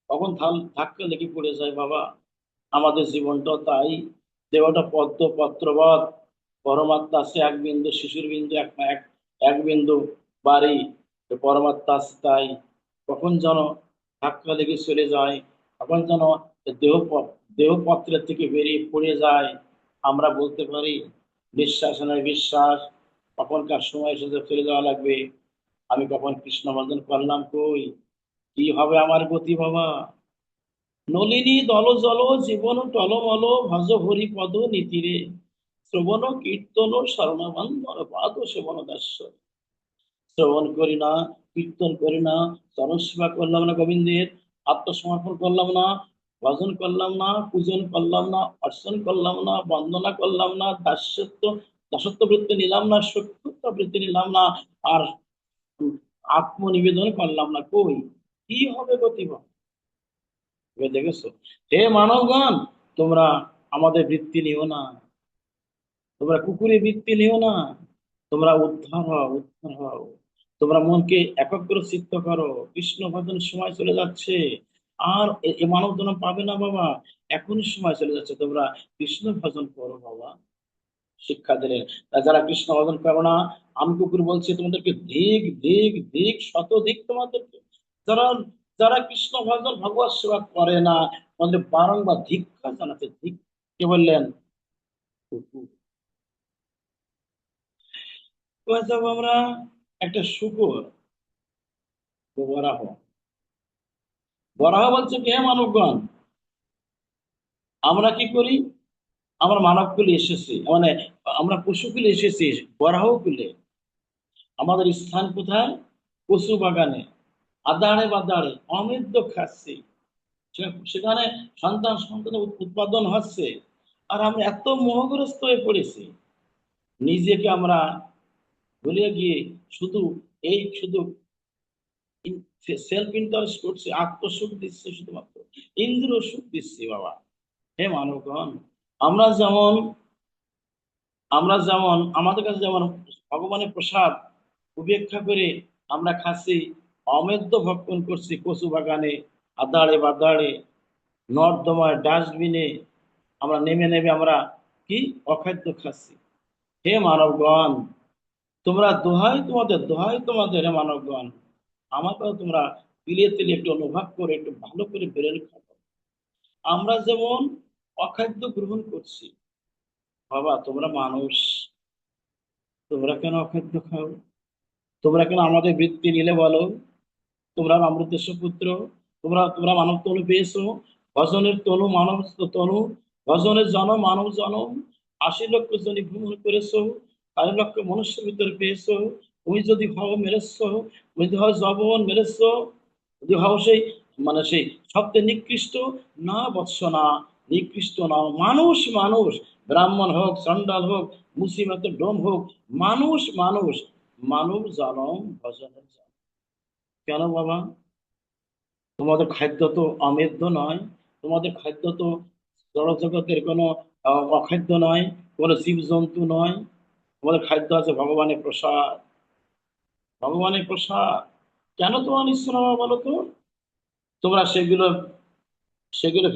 তখন ধাক্কা লেগে পড়ে যায় বাবা। আমাদের জীবনটা তাই, দেহটা পদ্ম পত্রবৎ, পরমাত্মা আছে এক বিন্দু, শিশুর বিন্দু, এক বিন্দু বাড়ি, তো পরমাত্মা আছে তাই। কখন যেন ধাক্কা লেগে চলে যায়, কখন যেন দেহ দেহপত্রের থেকে বেরিয়ে পড়ে যায়। আমরা বলতে পারি বিশ্বাস নয় বিশ্বাস, কখনকার সময় এসে চলে যাওয়া লাগবে। আমি কখন কৃষ্ণ ভজন করলাম কই? কি হবে আমার গতি বাবা? নলিনী দল জল জীবন টলমল, ভজ হরি পদ নীতিরে, শ্রবণ কীর্তন শরণবন্দন পাদ সেবন দাস্য। শ্রবণ করি না, কীর্তন করি না, চরণসেবা করলাম না গোবিন্দের, আত্মসমর্পণ করলাম না, ভজন করলাম না, পূজন করলাম না, অর্চন করলাম না, বন্দনা করলাম না, দাসত্ব বৃত্তি নিলাম না, সত্যত্ব বৃত্তি নিলাম না, আর আত্মনিবেদন করলাম না, কই কি হবে গতি? এবার দেখেছো? হে মানবগণ, তোমরা আমাদের বৃত্তি নিও না, তোমরা কুকুরে বৃত্তি নিও না, তোমরা উদ্ধার হও, উদ্ধার হও। তোমরা মনকে একাগ্র চিত্ত করো, কৃষ্ণ ভজন সময় চলে যাচ্ছে, আর এ মানব জন্ম পাবে না বাবা, এখনই সময় চলে যাচ্ছে, তোমরা কৃষ্ণ ভজন করো বাবা। শিক্ষা দিলেন। তা যারা কৃষ্ণ ভজন করো না, আমি কুকুর বলছি তোমাদেরকে দিক দিক দিক শত দিক তোমাদেরকে। যারা যারা কৃষ্ণ ভজন ভগবত সেবা করে না, তোমাদের বারংবার ধিক্কার জানাতে কে বললেন? কুকুর। কোথায় যাবো আমরা? একটা শুকর, বরাহ। বরাহ বলছে কে মানবগণ, আমরা কি করি? আমরা মানব কুলে এসেছি, মানে আমরা পশু কুলে এসেছি, বরাহ কুলে। আমাদের স্থান কোথায়? কচু বাগানে, আদাড়ে বাদাড়ে অমৃত খাচ্ছি, সেখানে সন্তান সন্তান উৎপাদন হচ্ছে, আর আমরা এত মোহগ্রস্ত হয়ে পড়েছি, নিজেকে আমরা ভুলে গিয়ে শুধু শুধু সেলফ ইন্টারেস্ট করছে, আত্মসুখ দিচ্ছে, শুধুমাত্র ইন্দ্রিয় সুখ দিচ্ছে বাবা। হে মানবগণ, আমরা যেমন আমরা যেমন আমাদের কাছে যেমন ভগবানের প্রসাদ উপেক্ষা করে আমরা খাচ্ছি, অমেদ্য ভক্ষণ করছি কচু বাগানে, আদাড়ে বাদাড়ে, নর্দমায় ডাস্টবিনে আমরা নেমে নেমে আমরা কি অখাদ্য খাচ্ছি। হে মানবগণ, তোমরা দোহাই তোমাদের হে মানবগণ, আমাকেও তোমরা তিলে তিলে একটু অনুভব করে একটু ভালো করে বেরেল খাবো। আমরা যেমন অখাদ্য গ্রহণ করছি, বাবা তোমরা মানুষ, তোমরা কেন অখাদ্য খাও? তোমরা কেন আমাদের বৃত্তি নিলে বলো? তোমরা অমৃতেশ পুত্র, তোমরা মানব তনু পেয়েছো, ভজনের তনু মানব তনু, ভজনের জনম মানব জনম, ৮০ লক্ষ জনী ভ্রমণ করেছো, ৪০ লক্ষ মনুষ্যের ভিতরে পেয়েছো। তুমি যদি হও মেরেছো, তুমি যদি হও জবন মেরেছো, যদি হও সেই মানে সেই সবচেয়ে নিকৃষ্ট, না বৎস না, নিকৃষ্ট না, মানুষ মানুষ, ব্রাহ্মণ হোক চণ্ডাল হোক মুসিমত ডোম হোক, মানুষ মানুষ, মানব জনম ভজনের জনম। কেন বাবা? তোমাদের খাদ্য তো অমেদ্য নয়, তোমাদের খাদ্য তো জড়জগতের কোনো অখাদ্য নয়, কোনো জীবজন্তু নয়, তোমাদের খাদ্য আছে ভগবানের প্রসাদ, ভগবানের প্রসাদ। কেন তোমার নিচ্ছ না বাবা বলো তো? তোমরা সেগুলো সেগুলো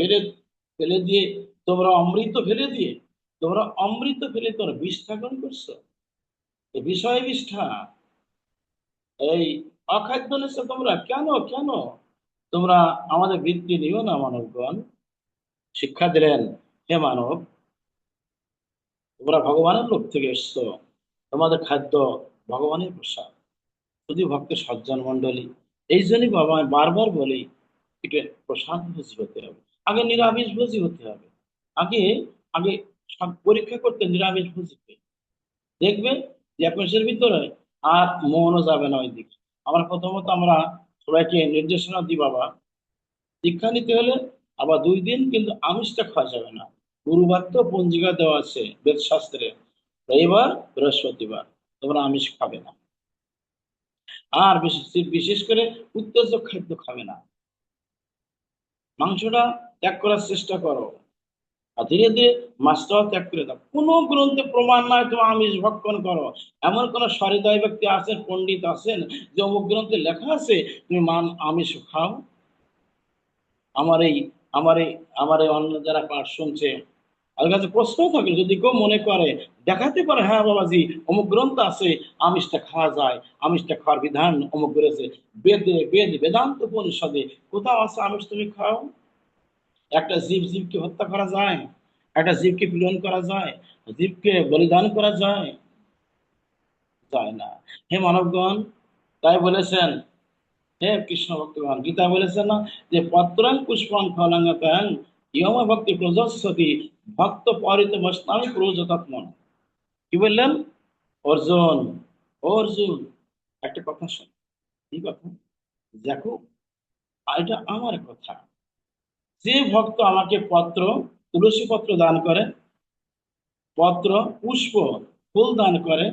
ফেলে দিয়ে, তোমরা অমৃত ফেলে দিয়ে, তোমরা বিষ স্থাপন করছো, এই বিষয় বিষ্ঠা, এই অখাদ্য নিচ্ছ তোমরা কেন? কেন তোমরা আমাদের বৃত্তি নিও না মানবগণ? শিক্ষা দিলেন, হে মানব, তোমরা ভগবানের লোক থেকে এসছো, তোমাদের খাদ্য ভগবানের প্রসাদ, শুধু ভক্তের সজ্জন মন্ডলী। এই জন্যই বাবা আমি বারবার বলি, এটা প্রসাদ ভোজী হতে হবে, আগে নিরামিষ ভোজী হতে হবে। আগে আগে সব পরীক্ষা করতে নিরামিষ ভোজী হয়ে। দেখবে যে ১ মাসের ভিতরে আর মনও যাবে না ওই দিকে। আমরা প্রথমত আমরা সবাইকে নির্দেশনা দিই বাবা, দীক্ষা নিতে হলে আবার ২ দিন কিন্তু আমিষটা খাওয়া যাবে না। গুরুবার তো পঞ্জিকা দেওয়া আছে বেদ শাস্ত্রে, রবিবার বৃহস্পতিবার তোমরা আমিষ খাবে না, আর বিশেষ বিশেষ করে উত্তেজক খাদ্য খাবে না, মাংসটা ত্যাগ করার চেষ্টা করো, আর ধীরে ধীরে মাছটাও ত্যাগ করে দাও। কোনো গ্রন্থে প্রমাণ নয় তুমি আমিষ ভক্ষণ করো, এমন কোন সহৃদয় ব্যক্তি আছেন, পণ্ডিত আছেন যে অমুক গ্রন্থে লেখা আছে তুমি আমিষ খাও? আমার এই আমার এই আমার এই অন্য যারা পাঠ শুনছে, আর কাছে প্রশ্ন থাকে, যদি কেউ মনে করে দেখাতে পারে হ্যাঁ বাবাজি অমুক গ্রন্থ আছে আমিষটা খাওয়া যায়, আমিষটা খাওয়ার বিধান অমুক করেছে, বেদান্ত উপনিষদে কোথাও আছে আমিষ তুমি খাও? একটা জীবকে হত্যা করা যায়? একটা জীবকে পীড়ন করা যায়? জীবকে বলিদান করা যায়? যায় না। হে মানবগণ, তাই বলেছেন হে কৃষ্ণ ভক্তগণ, গীতা বলেছে না যে পত্রাং পুষ্পং ফলাঙ্গতাং ইয়ম ভক্তি প্রজস্বতি ভক্ত পরিতমস্তামি প্রযোতাত্মন। কি বললেন? অর্জুন, ও অর্জুন, একটা কথা শোন। কি কথা? দেখো, এটা আমার কথা। যে ভক্ত আমাকে পত্র, তুলসী পত্র দান করে, পত্র, পুষ্প, ফুল দান করে,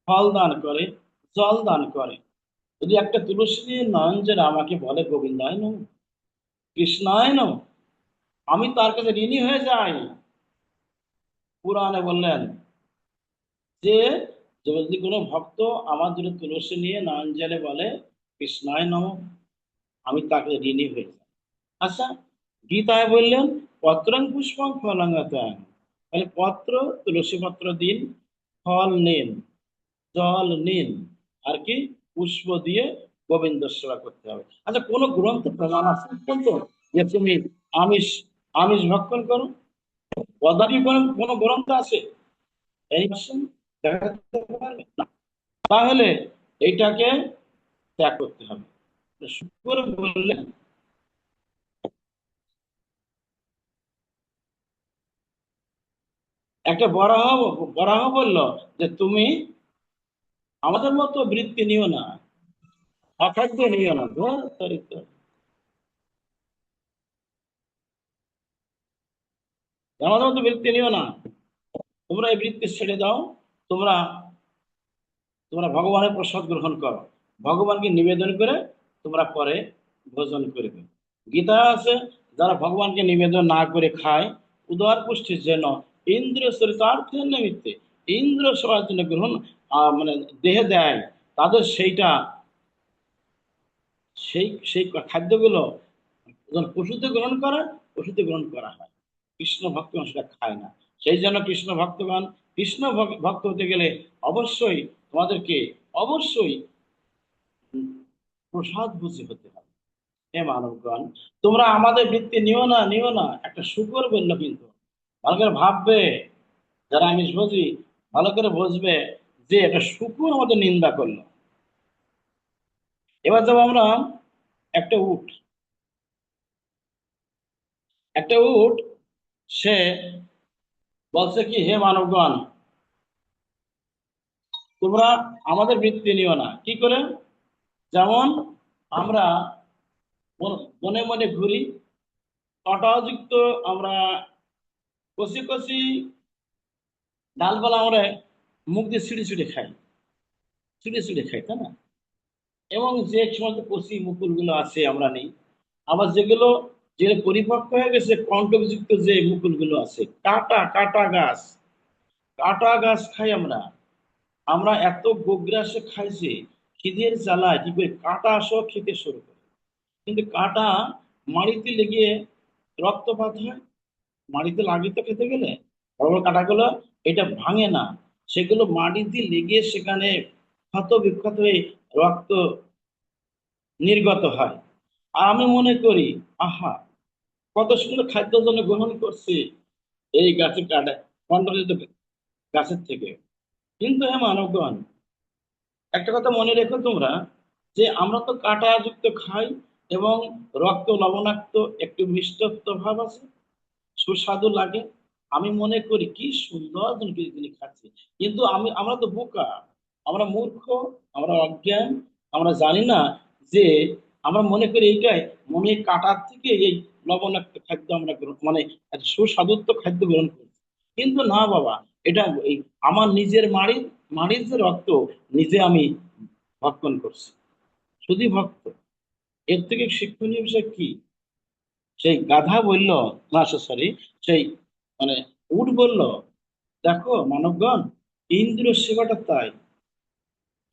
ফল দান করে, জল দান করে, যদি একটা তুলসী নয়নজের আমাকে বলে গোবিন্দায় নমঃ, কৃষ্ণায় নমঃ, আমি তার কাছে ঋণী হয়ে যাই। পুরাণে বললেন যে যদি কোনো ভক্ত আমার দুটো তুলসী নিয়ে নয়ন জলে বলে কৃষ্ণায় নমঃ, আমি তাকে ঋণী হয়ে যাই। আচ্ছা, গীতায় বললেন পত্রং পুষ্পং ফলাঙ্গতাং, তাহলে পত্র, তুলসী পত্র দিন, ফল নিন, জল নিন, আর কি পুষ্প দিয়ে গোবিন্দ সেবা করতে হবে। আচ্ছা, কোন গ্রন্থ প্রমাণ আছে কিন্তু যে তুমি আমিষ আমিষ ভক্ষণ করো? পদার্থ কোন গ্রন্থ আছে এই ভাষণ দেখাতে পারবে না? তাহলে এইটাকে ত্যাগ করতে হবে। শুক্র বললেন, একটা বরাহ, বরাহ বলল যে তুমি আমাদের মতো বৃত্তি নিও না, অখাদ্য নিও না, ধর চরিত্র, আমাদের মতো বৃত্তি নিও না, তোমরা এই বৃত্তি ছেড়ে দাও, তোমরা তোমরা ভগবানের প্রসাদ গ্রহণ করো, ভগবানকে নিবেদন করে তোমরা পরে ভোজন করবে। গীতা আছে যারা ভগবানকে নিবেদন না করে খায় উদার পুষ্টির জন্য, ইন্দ্র চরিতার্থের নিমিত্তে, ইন্দ্র সেবার জন্য গ্রহণ মানে দেহে দেয়, তাদের সেইটা, সেই সেই খাদ্যগুলো যখন পশুতে গ্রহণ করে, পশুতে গ্রহণ করা হয়, কৃষ্ণ ভক্তগণ সেটা খায় না। সেই জন্য কৃষ্ণ ভক্তগণ, কৃষ্ণ ভক্ত হতে গেলে অবশ্যই তোমাদেরকে, অবশ্যই প্রসাদ বুঝি হতে হবে। হে মানবগণ, তোমরা আমাদের বৃত্তি নিও না, নিও না, একটা শুকর বললো কিন্তু, ভালো করে ভাববে, যারা আমিষ ভোজি ভালো করে বুঝবে যে এটা শুকর আমাদের নিন্দা করলো। এবার যাবো আমরা একটা উট, একটা উট, সে বলছে কি, হে মানবগণ, তোমরা আমাদের বৃত্তি নিও না। কি করে? যেমন আমরা বনে বনে ঘুরি, কাঁটাযুক্ত আমরা কচি কচি ডালপালা আমরা মুখ দিয়ে ছিঁড়ে ছিঁড়ে খাই, ছিঁড়ে ছিঁড়ে খাই, তাই না? এবং যে সমস্ত কচি মুকুল গুলো আছে আমরা নেই, আবার যেগুলো যেগুলো পরিপক্ক হয়ে গেছে কণ্টকযুক্ত যে মুকুল গুলো আছে, কাটা কাটা গাছ, কাটা গাছ খাই আমরা। আমরা এত গোগ্রাসে খাইছি, খিদের জ্বালায় কি করে কাটা সহ খেতে শুরু করি। কিন্তু কাটা মাড়িতে লেগে রক্তপাত হয়, মাড়িতে লাগে তো খেতে গেলে, বড় বড় কাঁটাগুলো, এটা ভাঙে না, সেগুলো মাটিতে লেগে সেখানে ক্ষত বিক্ষত হয়ে রক্ত নির্গত হয়। আর আমি মনে করি, আহা, কত সুন্দর খাদ্য জন্য গ্রহণ করছি এই গাছের কাটা, খণ্ডায়িত গাছের থেকে। কিন্তু হ্যাঁ মানবগণ, একটা কথা মনে রেখো তোমরা, যে আমরা তো কাঁটাযুক্ত খাই এবং রক্ত লবণাক্ত একটু মিষ্টত্ব ভাব আছে, সুস্বাদু লাগে। আমি মনে করি কি সুন্দর জিনিস খাচ্ছি, কিন্তু আমরা তো বোকা, আমরা মূর্খ, আমরা অজ্ঞান, আমরা জানি না যে, আমরা মনে করি এইটাই, মনে হয় কাটার থেকে এই লবণাক্ত খাদ্য আমরা মানে একটা সুস্বাদুত্ব খাদ্য গ্রহণ করছি। কিন্তু না বাবা, এটা এই আমার নিজের মাড়ির, মাড়ির যে রক্ত, নিজে আমি ভক্ষণ করছি, শুধু ভক্ত। এর থেকে শিক্ষণীয় বিষয় কি? সেই গাধা বলল, না সরি, সেই মানে উট বলল, দেখো মানবগণ, ইন্দ্র সেবাটা তাই,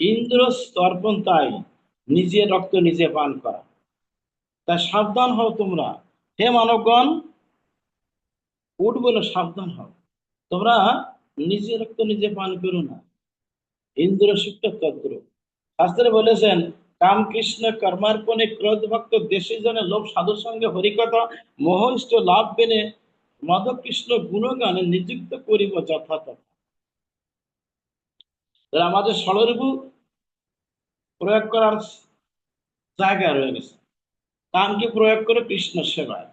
ইন্দ্র তর্পণ তাই, নিজের রক্ত নিজে পান করা। তাই সাবধান হও তোমরা, হে মানবগণ। উট বলল সাবধান হও, তোমরা নিজের রক্ত নিজে পান করো না, ইন্দ্র সুক্ত তদ্র। শাস্ত্রে বলেছেন, কাম কৃষ্ণ কর্মার্পণে ক্রোধ ভক্ত দেশে জনে লোভ সাধুর সঙ্গে হরিকথা মোহিষ্ট লাভ বেনে মদ কৃষ্ণ গুণগানে নিযুক্ত করিব যথাযথ। তাহলে আমাদের ষড়রিপু প্রয়োগ করার জায়গা রয়ে গেছে। কামকে প্রয়োগ করো কৃষ্ণ সেবায়,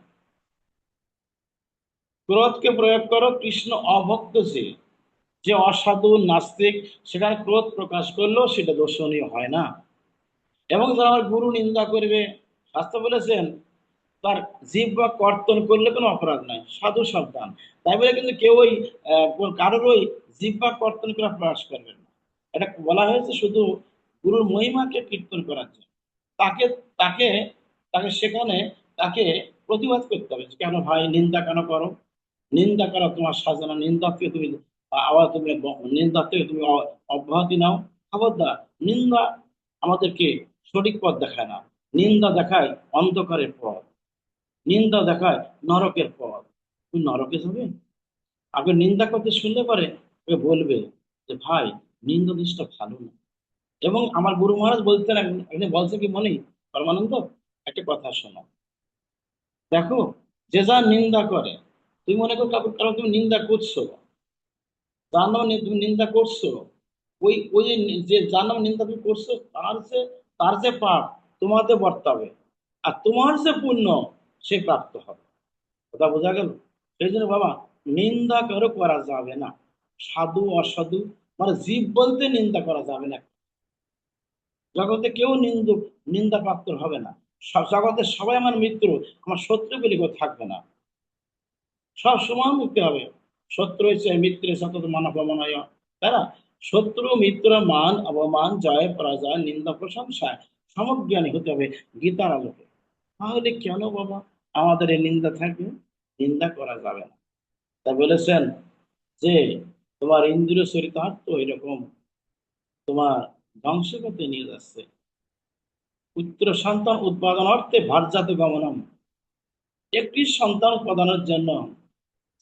ক্রোধকে প্রয়োগ করো কৃষ্ণ অভক্ত যে, যে অসাধু নাস্তিক, সেখানে ক্রোধ প্রকাশ করলেও সেটা দর্শনীয় হয় না। এবং যারা আমার গুরু নিন্দা করবে, শাস্ত্র বলেছেন তার জিহ্বা কর্তন করলে কোনো অপরাধ নাই, সাধু সাবধান। তাই বলে কিন্তু কেউ ওই কারোর ওই জিহ্বা কর্তন করা প্রয়াস করবেন না। এটা বলা হয়েছে শুধু গুরুর মহিমাকে কীর্তন করার জন্য। তাকে তাকে তাকে সেখানে তাকে প্রতিবাদ করতে হবে যে, কেন ভাই নিন্দা কেন করো? নিন্দা করা তোমার সাজানো, নিন্দা থেকে তুমি আবার তুমি নিন্দা থেকে তুমি অব্যাহতি নাও। খবরদার, নিন্দা আমাদেরকে সঠিক পথ দেখায় না, নিন্দা দেখায় অন্ধকারের পথ, নিন্দা দেখায় নরকের পথ। তুমি নরকে যাবে? আগে নিন্দা করতে শুনলে পারে ওকে বলবে যে ভাই, নিন্দা জিনিসটা ভালো না। এবং আমার গুরু মহারাজ বলতেন, একদিন বলছে কি মনে পরমানন্দ, একটা কথা শোনো, দেখো, যে যা নিন্দা করে, তুমি মনে করো কারণ তুমি নিন্দা করছো, যার নামে তুমি নিন্দা করছো, ওই ওই যে যার নামে নিন্দা তুমি করছো, তার যে পাপ তোমাতে বর্তাবে, আর তোমার যে পুণ্য সে প্রাপ্ত হবে। কথা বোঝা গেল? সেই জন্য বাবা, নিন্দা কারো করা যাবে না। সাধু অসাধু মানে জীব বলতে নিন্দা করা যাবে না। জগতে কেউ নিন্দা প্রাপ্ত হবে না। সব জগতে সবাই আমার মিত্র, আমার শত্রু বলে কেউ থাকবে না। সব সমান মুক্তি হবে। শত্রু হচ্ছে মিত্রে সতত মান অপমানয়, তাই না? শত্রু মিত্র মান অপমান জয় পরাজয় নিন্দা প্রশংসায় সমজ্ঞানী হতে হবে গীতার আলোকে। তাহলে কেন বাবা আমাদের এই নিন্দা থাকবে? নিন্দা করা যাবে না। তা বলেছেন যে তোমার ইন্দ্রিয় চরিতার্থ এরকম তোমার ধ্বংস করতে নিয়ে যাচ্ছে। পুত্র সন্তান উৎপাদন অর্থে ভারজাত গমনম, একটি সন্তান উৎপাদনের জন্য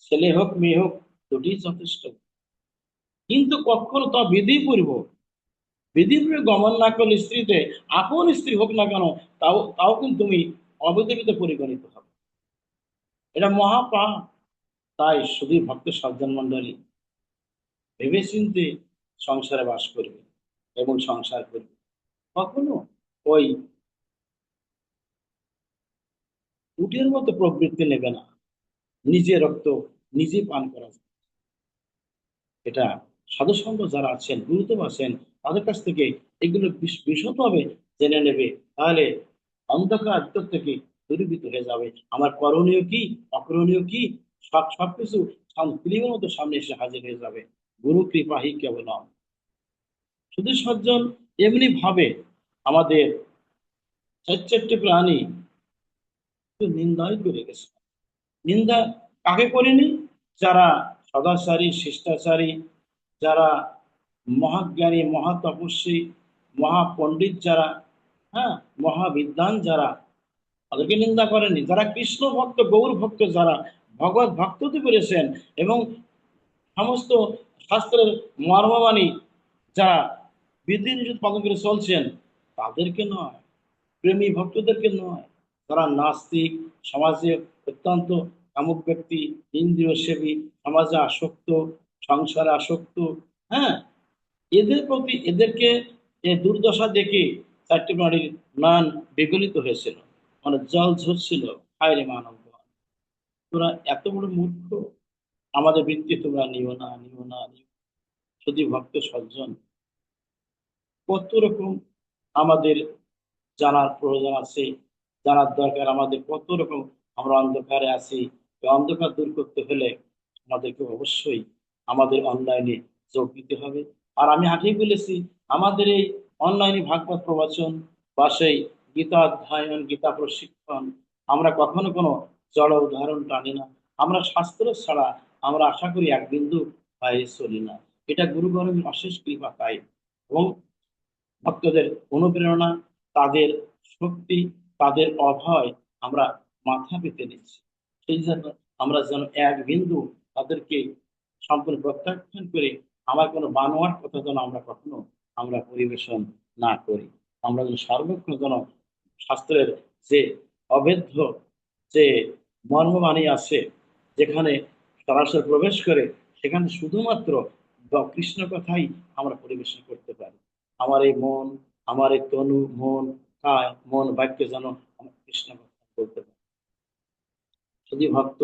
ছেলে হোক মেয়ে হোক দুটি যথেষ্ট। কিন্তু কখনো তা বিধিপূর্বক, বিধিপূর্বক গমন না করলে স্ত্রীতে, আপন স্ত্রী হোক না কেন, তাও তাও কিন্তু তুমি অবিধিবিত পরিগণিত হবে। এটা মহাপাপ। তাই শুধু ভক্ত সাবধান মন্ডলী ভেবেচিন্তে সংসারে বাস করবে এবং সংসার করবে। কখনো ওই উটের মতো প্রবৃত্তি নেবে না, নিজে রক্ত নিজে পান করা যায়। এটা সাধুসঙ্গ যারা আছেন, গুরুদেব আছেন, তাদের কাছ থেকে এগুলো বিশদভাবে জেনে নেবে। তাহলে অন্ধকার ভিতর থেকে দূরীভূত হয়ে যাবে। আমার করণীয় কি, অকরণীয় কি, সবকিছু ফিল্মের মতো সামনে এসে হাজির হয়ে যাবে। গুরু কৃপাহি কেবলম। শুধু সজ্জন এমনি ভাবে আমাদের চারটি প্রাণী নিন্দাই করে গেছে। নিন্দা কাকে করেনি? যারা সদাচারী শিষ্টাচারী, যারা মহাজ্ঞানী মহাতপস্বী মহাপণ্ডিত যারা, হ্যাঁ, মহাবিদ্বান যারা, তাদেরকে নিন্দা করেনি। যারা কৃষ্ণ ভক্ত গৌর ভক্ত, যারা ভগবত ভক্ত হতে পেরেছেন এবং সমস্ত শাস্ত্রের মর্মবাণী যারা বিধি নিষেধ পালন করে চলছেন, তাদেরকে নয়, প্রেমী ভক্তদেরকে নয়। যারা নাস্তিক, সমাজে অত্যন্ত কামুক ব্যক্তি, ইন্দ্রিয় সেবী, সমাজে আসক্ত, সংসারে আসক্ত, হ্যাঁ, এদের প্রতি এদেরকে এই দুর্দশা দেখে চারটি প্রাণীর মান বিগলিত হয়েছিল, মানে জল ঝরছিল, হায় রে মানব, তোরা এত বড় মূর্খ, আমাদের বৃত্তি তোমরা নিও না, নিও না, নিও না। শুধু ভক্ত সজ্জন, কত রকম আমাদের জানার প্রয়োজন আছে, জানার দরকার আমাদের কত রকম। আমরা অন্ধকারে আছি, এই অন্ধকার দূর করতে হলে আমাদেরকে অবশ্যই আমাদের অনলাইনে যোগ দিতে হবে। আর আমি আগেই বলেছি, আমাদের এই অনলাইনে ভাগবত প্রবচন বা সেই গীতা অধ্যয়ন গীতা প্রশিক্ষণ, আমরা কখনো কোনো জড় উদাহরণ টানি না। আমরা শাস্ত্র ছাড়া আমরা আশা করি এক বিন্দু বাইরে চলি না। এটা গুরু গরমের অশেষ কৃপা। তাই এবং ভক্তদের অনুপ্রেরণা, তাদের শক্তি, তাদের অভয় আমরা মাথা পেতে নিচ্ছি। সেই জন্য আমরা যেন এক বিন্দু তাদেরকে সম্পূর্ণ প্রত্যাখ্যান করে আমার কোনো বানোয়ার কথা যেন আমরা কখনো আমরা পরিবেশন না করি। আমরা যেন সর্বক্ষণ যেন শাস্ত্রের যে অভেদ্য যে মর্মবাণী আছে, যেখানে সরাসরি প্রবেশ করে, সেখানে শুধুমাত্র কৃষ্ণ কথাই আমরা পরিবেশন করতে পারি। আমার এই মন, আমার এই তনু মন কায় মন বাক্যে যেন আমার কৃষ্ণ কথা বলতে পারে। যদি ভক্ত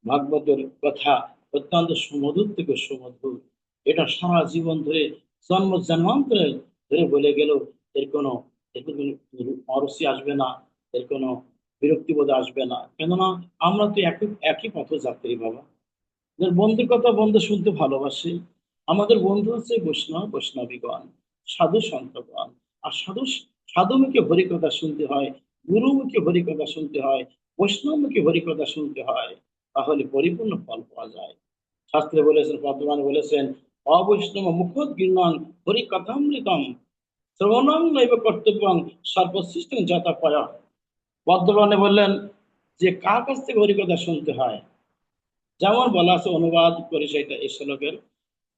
ভাগবতের কথা অত্যন্ত সুমধুর থেকে সুমধুর, এটা সারা জীবন ধরে জন্ম জন্মান্তরে ধরে বলে গেল এর কোনো অরুচি আসবে না, এর কোনো বিরক্তিবোধ আসবে না। কেননা আমরা তো একই একই পথযাত্রী বাবা। যার বন্ধুর কথা বন্ধু শুনতে ভালোবাসে। আমাদের বন্ধু হচ্ছে বৈষ্ণব বৈষ্ণবীগণ, সাধু সন্তগণ। আর সাধুমুখী হরিকথা শুনতে হয়, গুরুমুখী হরিকথা শুনতে হয়, বৈষ্ণবমুখী হরিকথা শুনতে হয়, তাহলে পরিপূর্ণ ফল পাওয়া যায়। শাস্ত্রে বলেছেন, পদ্মবান বলেছেন, অবৈষ্ণব মুখোদ গৃহণ হরিকথামৃতম শ্রবণং নৈব কর্তব্যং সর্বসৃষ্টি যথাপয়। পদ্মবানে বললেন যে কার কাছ থেকে হরিকথা শুনতে হয়, যেমন বলা আছে, অনুবাদ করে সেটা এই শ্লোকের,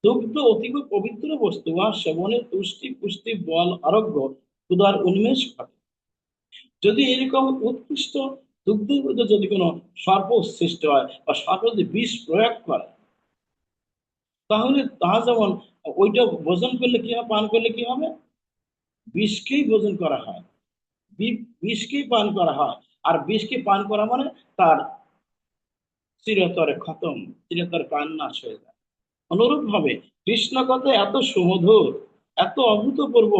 দুগ্ধ অতীব পবিত্র বস্তু বা সেবনে তুষ্টি পুষ্টি বল আরোগ্য ক্ষুধার উন্মেষ ঘটে। যদি এরকম উৎকৃষ্ট দুগ্ধের মধ্যে যদি কোনো সর্প সৃষ্টি হয় বা সর্প যদি বিষ প্রয়োগ করে, তাহলে তা যেমন ওইটা ভোজন করলে কি হবে, পান করলে কি হবে, বিষকেই ভোজন করা হয়, বিষকেই পান করা হয়। আর বিষকে পান করা মানে তার চিরতরে খতম, চিরতরে প্রাণ নাশ হয়ে যায়। অনুরূপ ভাবে কৃষ্ণ কথা এত সুমধুর, এত অভূতপূর্ব,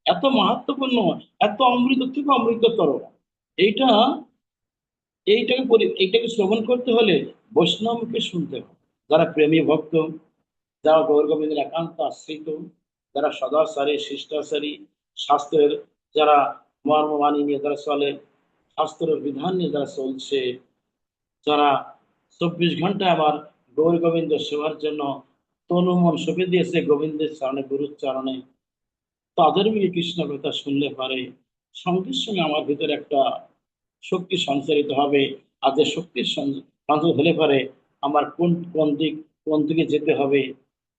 এত মাহাত্মপূর্ণ, এত অমৃত থেকে অমৃততর। এইটা এইটাকে শ্রবণ করতে হলে বৈষ্ণবকে শুনতে হবে। যারা প্রেমী ভক্ত, যারা গৌর গোবিন্দের একান্ত আশ্রিত, যারা সদাচারী শিষ্টাচারী, শাস্ত্রের যারা মর্মবাণী নিয়ে যারা চলে, শাস্ত্রের বিধান নিয়ে যারা চলছে, যারা 24 ঘন্টা আমার গৌর গোবিন্দ সেবার জন্য তনু মন সঁপে দিয়েছে গোবিন্দের চরণে, গুরুর চরণে, তাদের মিলে কৃষ্ণ কথা শুনলে পারে সঙ্গে সঙ্গে আমার ভিতরে একটা শক্তি সঞ্চারিত হবে। আর যে শক্তির সঞ্চার হলে পারে আমার কোন দিকে যেতে হবে,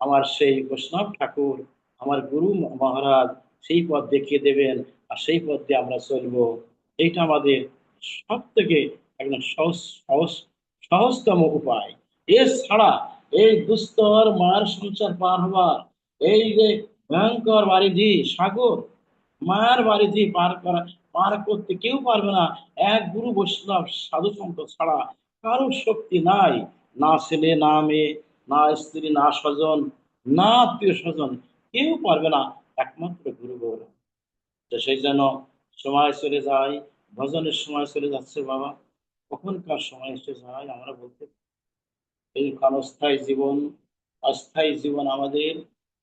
আমার সেই বৈষ্ণব ঠাকুর, আমার গুরু মহারাজ সেই পথ দেখিয়ে দেবেন। আর সেই পথ দিয়ে আমরা চলবো। এইটা আমাদের সব থেকে একদম সহজ সহজ সহজতম উপায়। এছাড়া এই দুস্তর মায়ের সংসার পার হবার, এই যে ভয়ঙ্কর বারিধি সাগর, মায়ের বারিধি পার করতে কেউ পারবে না, এক গুরু বৈষ্ণব সাধু সন্ত ছাড়া। কারো শক্তি নাই, না ছেলে না মেয়ে, না স্ত্রী না স্বজন, না আত্মীয় স্বজন, কেউ পারবে না, একমাত্র গুরু গৌরব। তো সেই জন্য সময় চলে যায়, ভজনের সময় চলে যাচ্ছে বাবা, কখনকার সময় এসে যায় আমরা বলতে। এই ক্ষণস্থায়ী জীবন, অস্থায়ী জীবন আমাদের,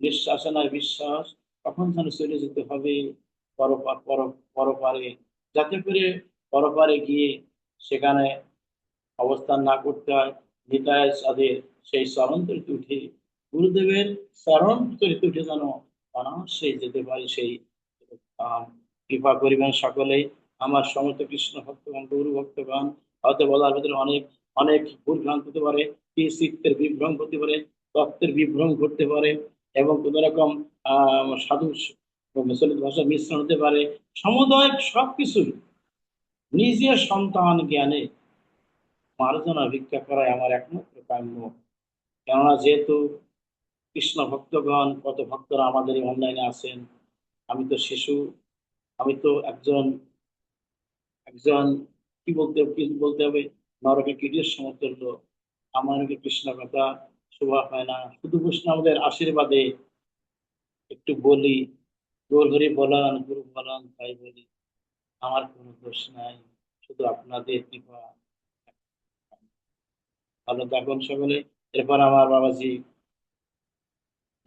নিঃশ্বাসে নয় বিশ্বাস, কখন যেন চলে যেতে হবে পরপারে, যাতে করে পরপারে গিয়ে সেখানে অবস্থান না করতে হয়। নিতাই সাধের সেই চরণ তরিতে উঠে, গুরুদেবের চরণ তরিতে উঠে যেন অনায়াসে যেতে পারি, সেই কৃপা করিবেন সকলেই। আমার সমস্ত কৃষ্ণ ভক্তগণ গৌর ভক্তগণ, হয়তো বলার ভিতরে অনেক অনেক ভুল ভ্রান্ত হতে পারে, কি চিত্তের বিভ্রম হতে পারে, তত্ত্বের বিভ্রম ঘটতে পারে, এবং কোন রকম সাধু চলিত ভাষা মিশ্রণ হতে পারে। সমুদয় সবকিছুই নিজের সন্তান জ্ঞানে মার্জনা ভিক্ষা করাই আমার একমাত্র কাম্য। কেননা যেহেতু কৃষ্ণ ভক্তগণ কত ভক্তরা আমাদের এই অনলাইনে আছেন, আমি তো শিশু, আমি তো একজন একজন কি বলতে হবে, নরকে কীটের সমতুল্য। আমার কি কৃষ্ণ কথা শোভা পায় না, শুধু বৈষ্ণবদের আশীর্বাদে একটু বলি, গৌর হরি বলান গুরু বলান তাই বলি, আমার কোনো দোষ নাই, শুধু আপনাদের কৃপা। ভালো থাকুন সকলে। এরপর আমার বাবাজি